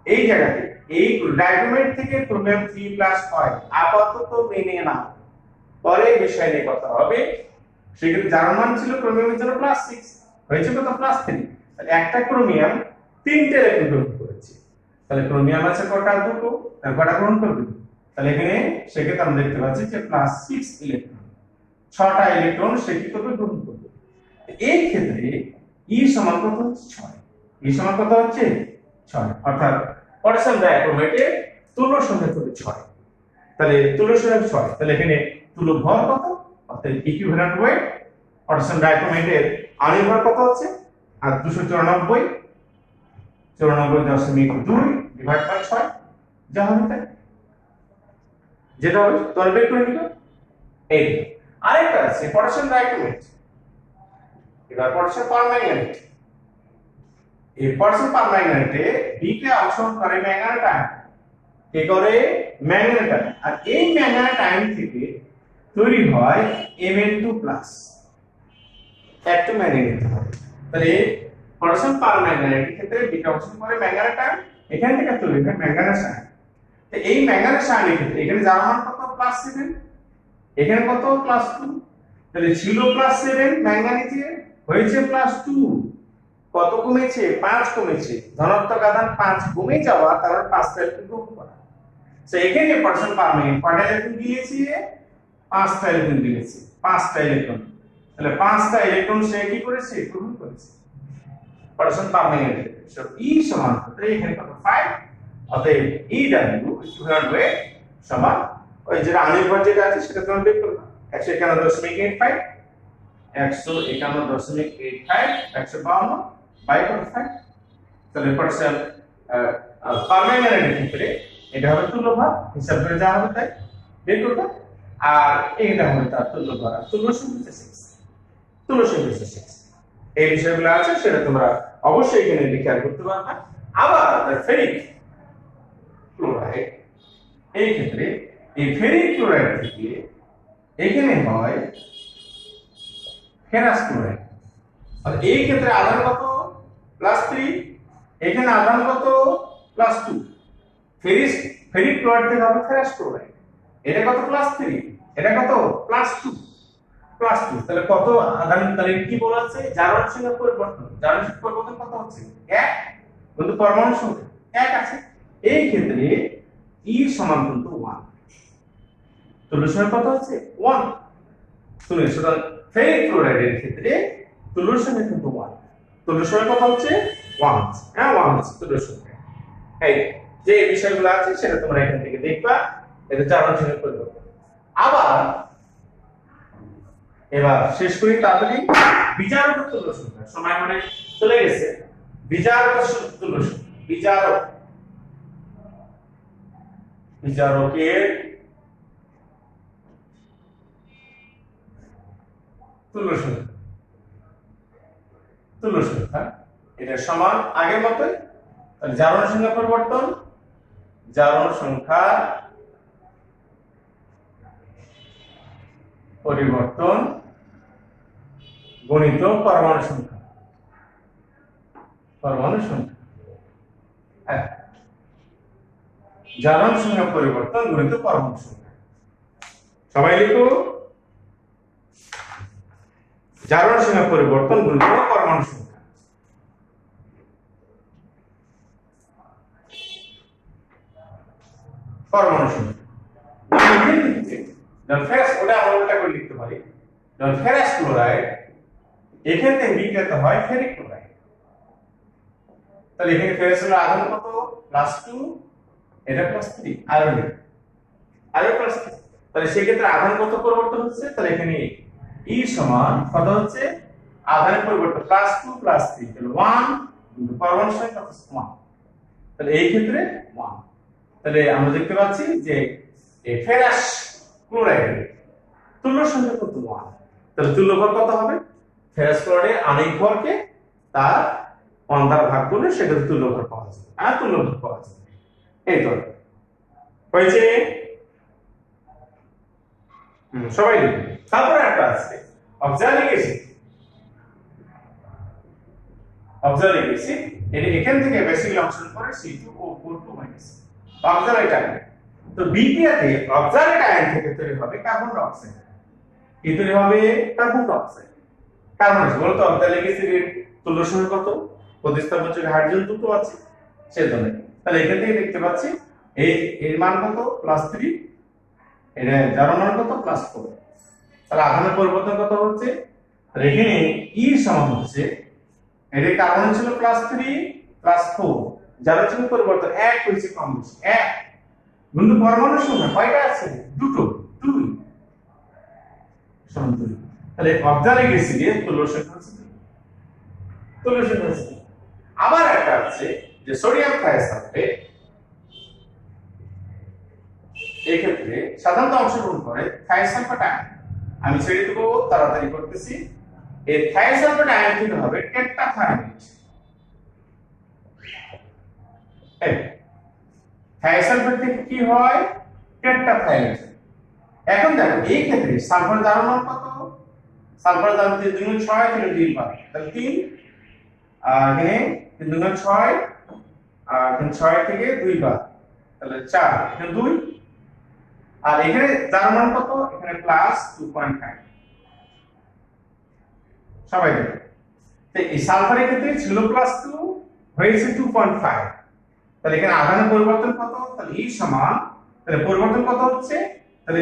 এই জায়গাতে এই ডায়াগ্রামের থেকে ক্রোমিয়াম 3+ হয় আপাতত মেনে নাও, পরে বিষয় নিয়ে কথা হবে। সেক্ষেত্রে যার মান ছিল ক্রোমিয়ামের জন্য +6 হয়েছে কত +3। তাহলে একটা ক্রোমিয়াম 3টে ইলেকট্রন গ্রহণ করেছে, তাহলে ক্রোমিয়াম আছে কটা, দুটো, তাহলে কটা গ্রহণ করবে। তাহলে এখানে সেক্ষেত্রে আমরা দেখতে পাচ্ছি যে +6 ইলেকট্রন, 6টা ইলেকট্রন সে কি করবে, গ্রহণ করবে। এই ক্ষেত্রে ই সমান কত হচ্ছে 6, ই সমান কত হচ্ছে 6, অর্থাৎ পটাশিয়াম ডাইক্রোমেটে তুল্য সংখ্যা কত 6। তাহলে তুল্য সংখ্যা 6, তাহলে এখানে তুল্য ভর কত, অর্থাৎ ইকুইভ্যালেন্ট ওয়েট পটাশিয়াম ডাইক্রোমেটের আণবিক ভর কত হচ্ছে, আর 294 94.2 ডিভাইড বাই 6 যা হবে তাই, যেটা হবে তোমরা বের করে নিও। এই আরেকটা আছে পটাশিয়াম ডাইক্রোমেট, এবার পটাশিয়াম পারম্যাঙ্গানেট। এই পটাশিয়াম পারম্যাঙ্গানেটে বি কে অংশগ্রহণ করে ম্যাঙ্গানেট আয়ন, কে করে ম্যাঙ্গানেট আয়ন, আর এই ম্যাঙ্গানেট আয়ন থেকে তৈরি হয় Mn2+, একটু মেনে নিতে হবে। তাহলে পটাশিয়াম পারম্যাঙ্গানেট ক্ষেত্রে বি কে অংশগ্রহণ করে ম্যাঙ্গানেট আয়ন, এখান থেকে তৈরি হয় ম্যাঙ্গানেস আয়ন। তো এই ম্যাঙ্গানেস আয়নের ক্ষেত্রে এখানে যার মান কত +7, এখানে কত +2, তাহলে ছিল +7 ম্যাঙ্গানিজে, হয়েছে +2, কত কমেছে, 5 কমেছে, ধনাত্মক আধান 5 কমে যাওয়া, তার 5টা ইলেকট্রন গ্রহণ করা। সো এখানে পটাশিয়াম পারম্যাঙ্গানেট কয়টা ইলেকট্রন দিয়েছে, 5টা ইলেকট্রন দিয়েছে, 5টা ইলেকট্রন। তাহলে 5টা ইলেকট্রন সে কি করেছে, গ্রহণ করেছে পটাশিয়াম পারম্যাঙ্গানেট। সো ই সমান কত, এখানে কত 5, অতএব EW ইকুইভ্যালেন্ট ওয়েট সমান ওই যে আণবিক ভর যেটা আছে সেটা তোমরা বের করবে, 151.85, 151.85 152 বাই 5। তাহলে পটাশিয়াম পারম্যাঙ্গানেটের ক্ষেত্রে এটা হবে তুল্য ভর, হিসাব করে যা হবে তাই বের করবে। আর এইটা হবে তার তুল্য ভর, তুল্য সংখ্যা 6, তুল্য সংখ্যা 6। এই বিষয়গুলো আছে সেটা তোমরা অবশ্যই এখানে লিখে করতে পারবে। আবার ফেরিক ক্লোরাইড, এই ক্ষেত্রে এই ফেরিক ক্লোরাইড থেকে এখানে হয় ফেরাস ক্লোরাইড, আর এই ক্ষেত্রে আধান কত +3, এখানে আধান কত +2। ফেরিক ক্লোরাইড থেকে হবে ফেরাস ক্লোরাইড, এটা কত +3, এটা কত +2। তাহলে কত আধান, তাহলে কি বলা আছে, জারণ সংখ্যা পরিবর্তন, জারণ সংখ্যা পরিবর্তন কত হচ্ছে 1, কিন্তু পরমাণু সংখ্যা 1 আছে। এই ক্ষেত্রে ই সমান কিন্তু 1, তুল্য সংখ্যা কত হচ্ছে 1। সুতরাং ফেরিক ক্লোরাইডের ক্ষেত্রে তুল্য সংখ্যা কিন্তু 1, তুল্য সংখ্যা কত হচ্ছে 1, হ্যাঁ 1 হচ্ছে তুল্য সংখ্যা। এই যে বিষয়গুলো আছে সেটা তোমরা এখান থেকে দেখবা, এটা জারণ সংখ্যা পরিবর্তন। আবার এবার শেষ করি তাড়াতাড়ি, বিজারক তুল্য সংখ্যা, সময় মানে চলে গেছে। বিজারক তুল্য সংখ্যা, বিজারকের তুল্য সংখ্যা এটা সমান আগের মতই, জারণ সংখ্যা পরিবর্তন, জারণ সংখ্যা পরিবর্তন গণিত পরমাণু সংখ্যা, হ্যাঁ জারণ সংখ্যা পরিবর্তন গণিত পরমাণু সংখ্যা। সবাই লিখো, জারণ সংখ্যা পরিবর্তন গণিত পরমাণু সংখ্যা। পরমাণু সংখ্যা ফেরাস, ওটা আমরা উল্টা করে লিখতে পারি, যখন ফেরাস ক্লোরাইড এখান থেকে বিক্রিত হয় ফেরিক ক্লোরাইড, তাহলে এখানে ফেরাসের আধান কত +2, এটা +3, আয়রন +3। তাহলে সেই ক্ষেত্রে আধান কত পরিবর্তন হচ্ছে, তাহলে এখানে ই সমান কত হচ্ছে, আধানের পরিবর্তন +2 +3, তাহলে 1, কিন্তু পরমাণু সংখ্যা 1, তাহলে এই ক্ষেত্রে 1। তাহলে আমরা দেখতে পাচ্ছি যে এই ফেরাস ক্লোরাইডের তুল্য সংখ্যা কত 1, তাহলে তুল্য ভর কত হবে? ফেরাস ক্লোরাইডের আণবিক ভরকে তার 1 দ্বারা ভাগ করলে সেক্ষেত্রে তুল্য ভর পাওয়া যাবে, আর তুল্য ভর পাওয়া যাবে। এই তো হয়েছে, সবাই লিখবে। তারপরে একটা আছে অক্সালিক অ্যাসিড। অক্সালিক অ্যাসিড এটা এখান থেকে বেসিক্যালি অংশগ্রহণ করে C2O4 2- অক্সালেট আয়ন। তো বিক্রিয়াতে অক্সালেট আয়ন থেকে তৈরি হবে কার্বন ডাই অক্সাইড। কি তৈরি হবে? Carbon die oxide. Carbon die বলতো অক্সালিক অ্যাসিডের তুল্য সংখ্যা কত? প্রতিস্থাপন হাইড্রোজেন দুটো আছে সেজন্য। তাহলে এখান থেকে দেখতে পাচ্ছি এর মান কত? +3, এর যার মান কত? +4। তাহলে আধানের পরিবর্তন কত হচ্ছে? তাহলে এখানে E সমান হচ্ছে এর কার্বন ছিল +3 +4, যার ছিল পরিবর্তন 1 হয়েছে কম বেশি 1, কিন্তু পরমাণুর সংখ্যা কয়টা আছে? দুটো, 2 সমান 2। তাহলে অক্সালিক অ্যাসিডের তুল্য সংখ্যা হচ্ছে 2, তুল্য সংখ্যা হচ্ছে 2। আবার একটা আছে যে সোডিয়াম থায়োসালফেট, এই ক্ষেত্রে সাধারণত অংশগ্রহণ করে থায়োসালফেট আয়ন। আমি ছেড়ে দেবো, তাড়াতাড়ি করতেছি। এই থায়োসালফেট আয়ন থেকে হবে টেট্রাথায়োনাইট। এই থায়োসালফেট থেকে কি হয়? টেট্রাথায়োনাইট। এখন দেখো এই ক্ষেত্রে সালফার দ্রবণ কত? সালফার দ্রবণ 3 × 6 থেকে 2 বার, তাহলে 3, আর এখানে 3 × 6, আর এখানে 6 থেকে 2 বার, তাহলে 4, এখানে 2, আর এখানে দ্রবণ কত? এখানে +2.5। সবাই দেখো, তো এই সালফারের ক্ষেত্রে ছিল +2, হয়েছে 2.5। তাহলে এখানে আধানের পরিবর্তন কত? তাহলে E সমান, তাহলে পরিবর্তন কত হচ্ছে? তাহলে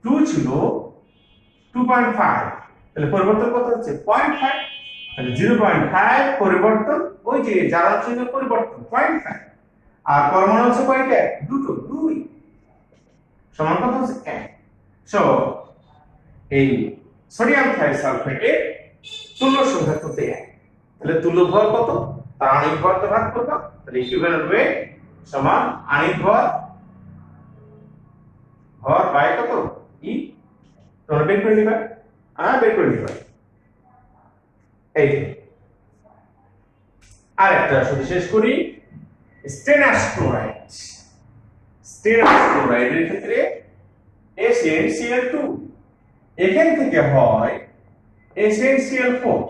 2 ছিল 2.5, তাহলে পরিবর্তন কত হচ্ছে? 0.5। তাহলে 0.5 পরিবর্তন, ওই যে জারণ চিহ্নের পরিবর্তন 0.5, আর পরমাণু হচ্ছে কয়টা? দুটো, 2 সমান কত হচ্ছে? 1। সো এই সোডিয়াম থায়োসালফেটের তুল্য সংখ্যা কত? 1। তাহলে তুল্য ভর কত? তার আণবিক ভর তো ভাগ করব, তাহলে ইকুইভ্যালেন্ট ওয়েট সমান আণবিক ভর বাই কত? E। তোমরা বের করে নিবা, বের করে নিবা। এই আর একটা শুধু শেষ করি, স্টেনাস ক্লোরাইড। স্টেনাস ক্লোরাইডের ক্ষেত্রে SnCl2, এখান থেকে হয় SnCl4।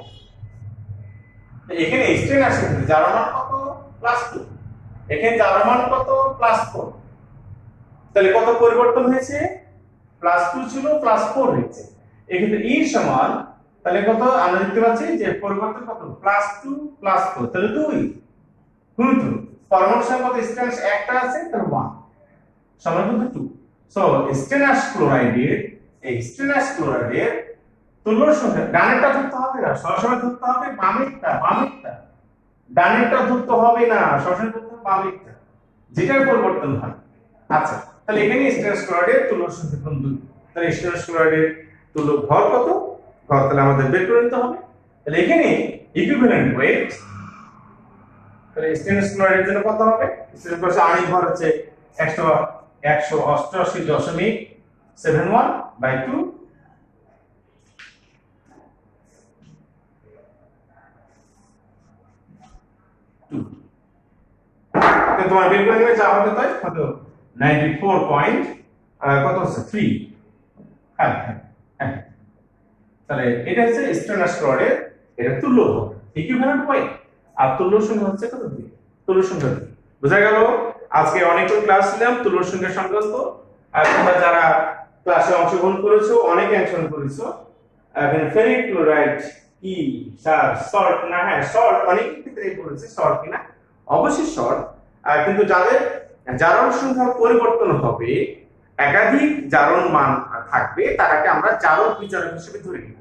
এখানে স্টেনাস এর ক্ষেত্রে যার মান কত? +2, এখানে যার মান কত? +4। তাহলে কত পরিবর্তন হয়েছে? +2 ছিল +4 হয়েছে। এক্ষেত্রে E সমান, তাহলে কত? আমরা দেখতে পাচ্ছি যে পরিবর্তন কত? +2 +4, তাহলে 2 গুণিত পরমাণুর সংখ্যা কত? স্টেনাস একটা আছে, তাহলে 1 সমান কত? 2। সো স্টেনাস ক্লোরাইডের তুল্য সংখ্যা ডানেরটা ধরতে হবে না, সরাসরি ধরতে হবে বামেরটা। ডানেরটা ধরতে হবে না, সরাসরি ধরতে হবে বামেরটা, যেটার পরিবর্তন হয়। আচ্ছা, তাহলে এখানে স্টেনাস ক্লোরাইডের তুল্য সংখ্যা কোন 2, তাহলে স্টেনাস ক্লোরাইডের তুল্য ভর কত? ভর তাহলে আমাদের বের করে নিতে হবে। তাহলে এখানে ইকুইভ্যালেন্ট ওয়েট, তাহলে স্টেনাস ক্লোরাইডের জন্য কত হবে? স্টেনাস ক্লোরাইডের আণবিক ভর হচ্ছে 188.71/2, তোমার বের করে নেবে যা হবে তাই কত? 94 পয়েন্ট কত হচ্ছে? 3। হ্যাঁ, তাহলে এটা হচ্ছে স্টেনাস ক্লোরাইডের এটা তুল্য ভর, ইকুইভ্যালেন্ট ওয়েট। আর তুল্য সংখ্যা হচ্ছে কত? 2। তুল্য সংখ্যা 2 বোঝা গেল? আজকে অনেকগুলো ক্লাস নিলাম তুল্য সংখ্যা সংক্রান্ত। আর তোমরা যারা ক্লাসে অংশগ্রহণ করেছো, অনেকে অংশগ্রহণ করেছো। এখানে ফেরিক ক্লোরাইড কি স্যার সল্ট না? হ্যাঁ, সল্ট অনেক ক্ষেত্রে পড়েছে, সল্ট কিনা অবশ্যই সল্ট। কিন্তু যাদের জারণ সংখ্যা পরিবর্তন হবে, একাধিক জারণ মান থাকবে, তারাকে আমরা জারক বিজারক হিসেবে ধরে নিব,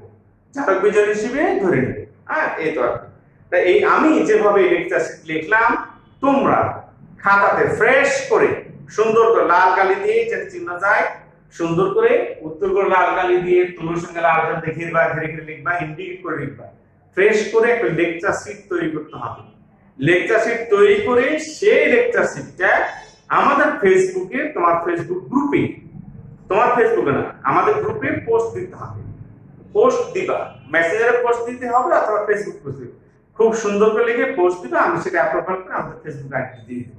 জারক বিজারক হিসেবে ধরে নিব। এই তো আর তাই এই আমি যেভাবে লেকচার লিখলাম, তোমরা খাতাতে ফ্রেশ করে সুন্দর করে লাল কালি দিয়ে যাতে চিহ্ন যায়, সুন্দর করে উত্তর করে লাল কালি দিয়ে তুলোর সঙ্গে লাল কালি দেখিয়ে বা ধীরে ধীরে লিখবা, ইন্ডিকেট করে লিখবা। ফ্রেশ করে একটা লেকচার শিট তৈরি করতে হবে। লেকচার শিট তৈরি করে সেই লেকচার শিটটা আমাদের ফেসবুকে, তোমার ফেসবুক গ্রুপে তোমার ফেসবুকে না, আমাদের গ্রুপে পোস্ট দিতে হবে। পোস্ট দিবা, মেসেঞ্জারে পোস্ট দিতে হবে অথবা ফেসবুক পোস্ট দিবে। খুব সুন্দর করে লিখে পোস্ট দিবা, আমি সেটা অ্যাপ্রুভাল করে আমাদের ফেসবুক আইডি দিয়ে দিব।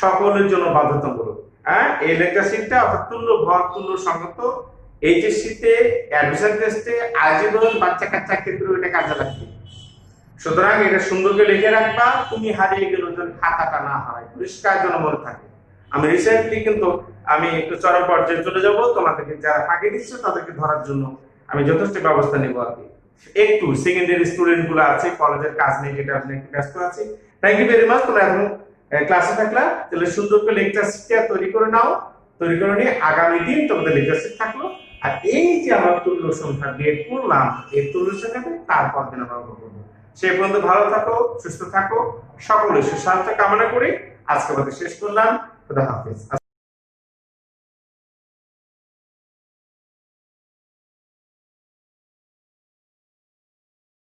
সকলের জন্য বাধ্যতামূলক। হ্যাঁ, এই লেকচার শিটটা অর্থাৎ তুল্য ভর তুল্য সঙ্গত এইচএসসিতে, অ্যাডমিশন টেস্টে, আজীবন বাচ্চা কাচ্চা ক্ষেত্রে এটা কাজে লাগবে। সুতরাং এটা সুন্দর করে লিখে রাখবা, তুমি হারিয়ে গেলে যেন খাতাটা না হারায়, পরিষ্কার যেন মনে থাকে। আমি রিসেন্টলি কিন্তু আমি একটু চরম পর্যায়ে চলে যাব, তোমাদেরকে যারা ফাঁকি দিচ্ছে তাদেরকে ধরার জন্য আমি যথেষ্ট ব্যবস্থা নেব আর কি। একটু সেকেন্ডারি স্টুডেন্ট গুলো আছে, কলেজের কাজ নেই, যেটা আপনি একটু ব্যস্ত আছি। Thank you very much. তোমরা এখন ক্লাসে থাকলা, তাহলে সুন্দর করে লেকচার শিটটা তৈরি করে নাও। তৈরি করে নিয়ে আগামী দিন তোমাদের লেকচার শিট থাকলো। আর এই যে আমরা তুল্য সংখ্যা বের করলাম, এই তুল্য সংখ্যাতে তারপর দিন আমরা অঙ্ক করবো। সেই পর্যন্ত ভালো থাকো, সুস্থ থাকো, সকলের সুস্বাস্থ্য কামনা করি আজকে আমাদের শেষ করলাম। খুদা হাফেজ।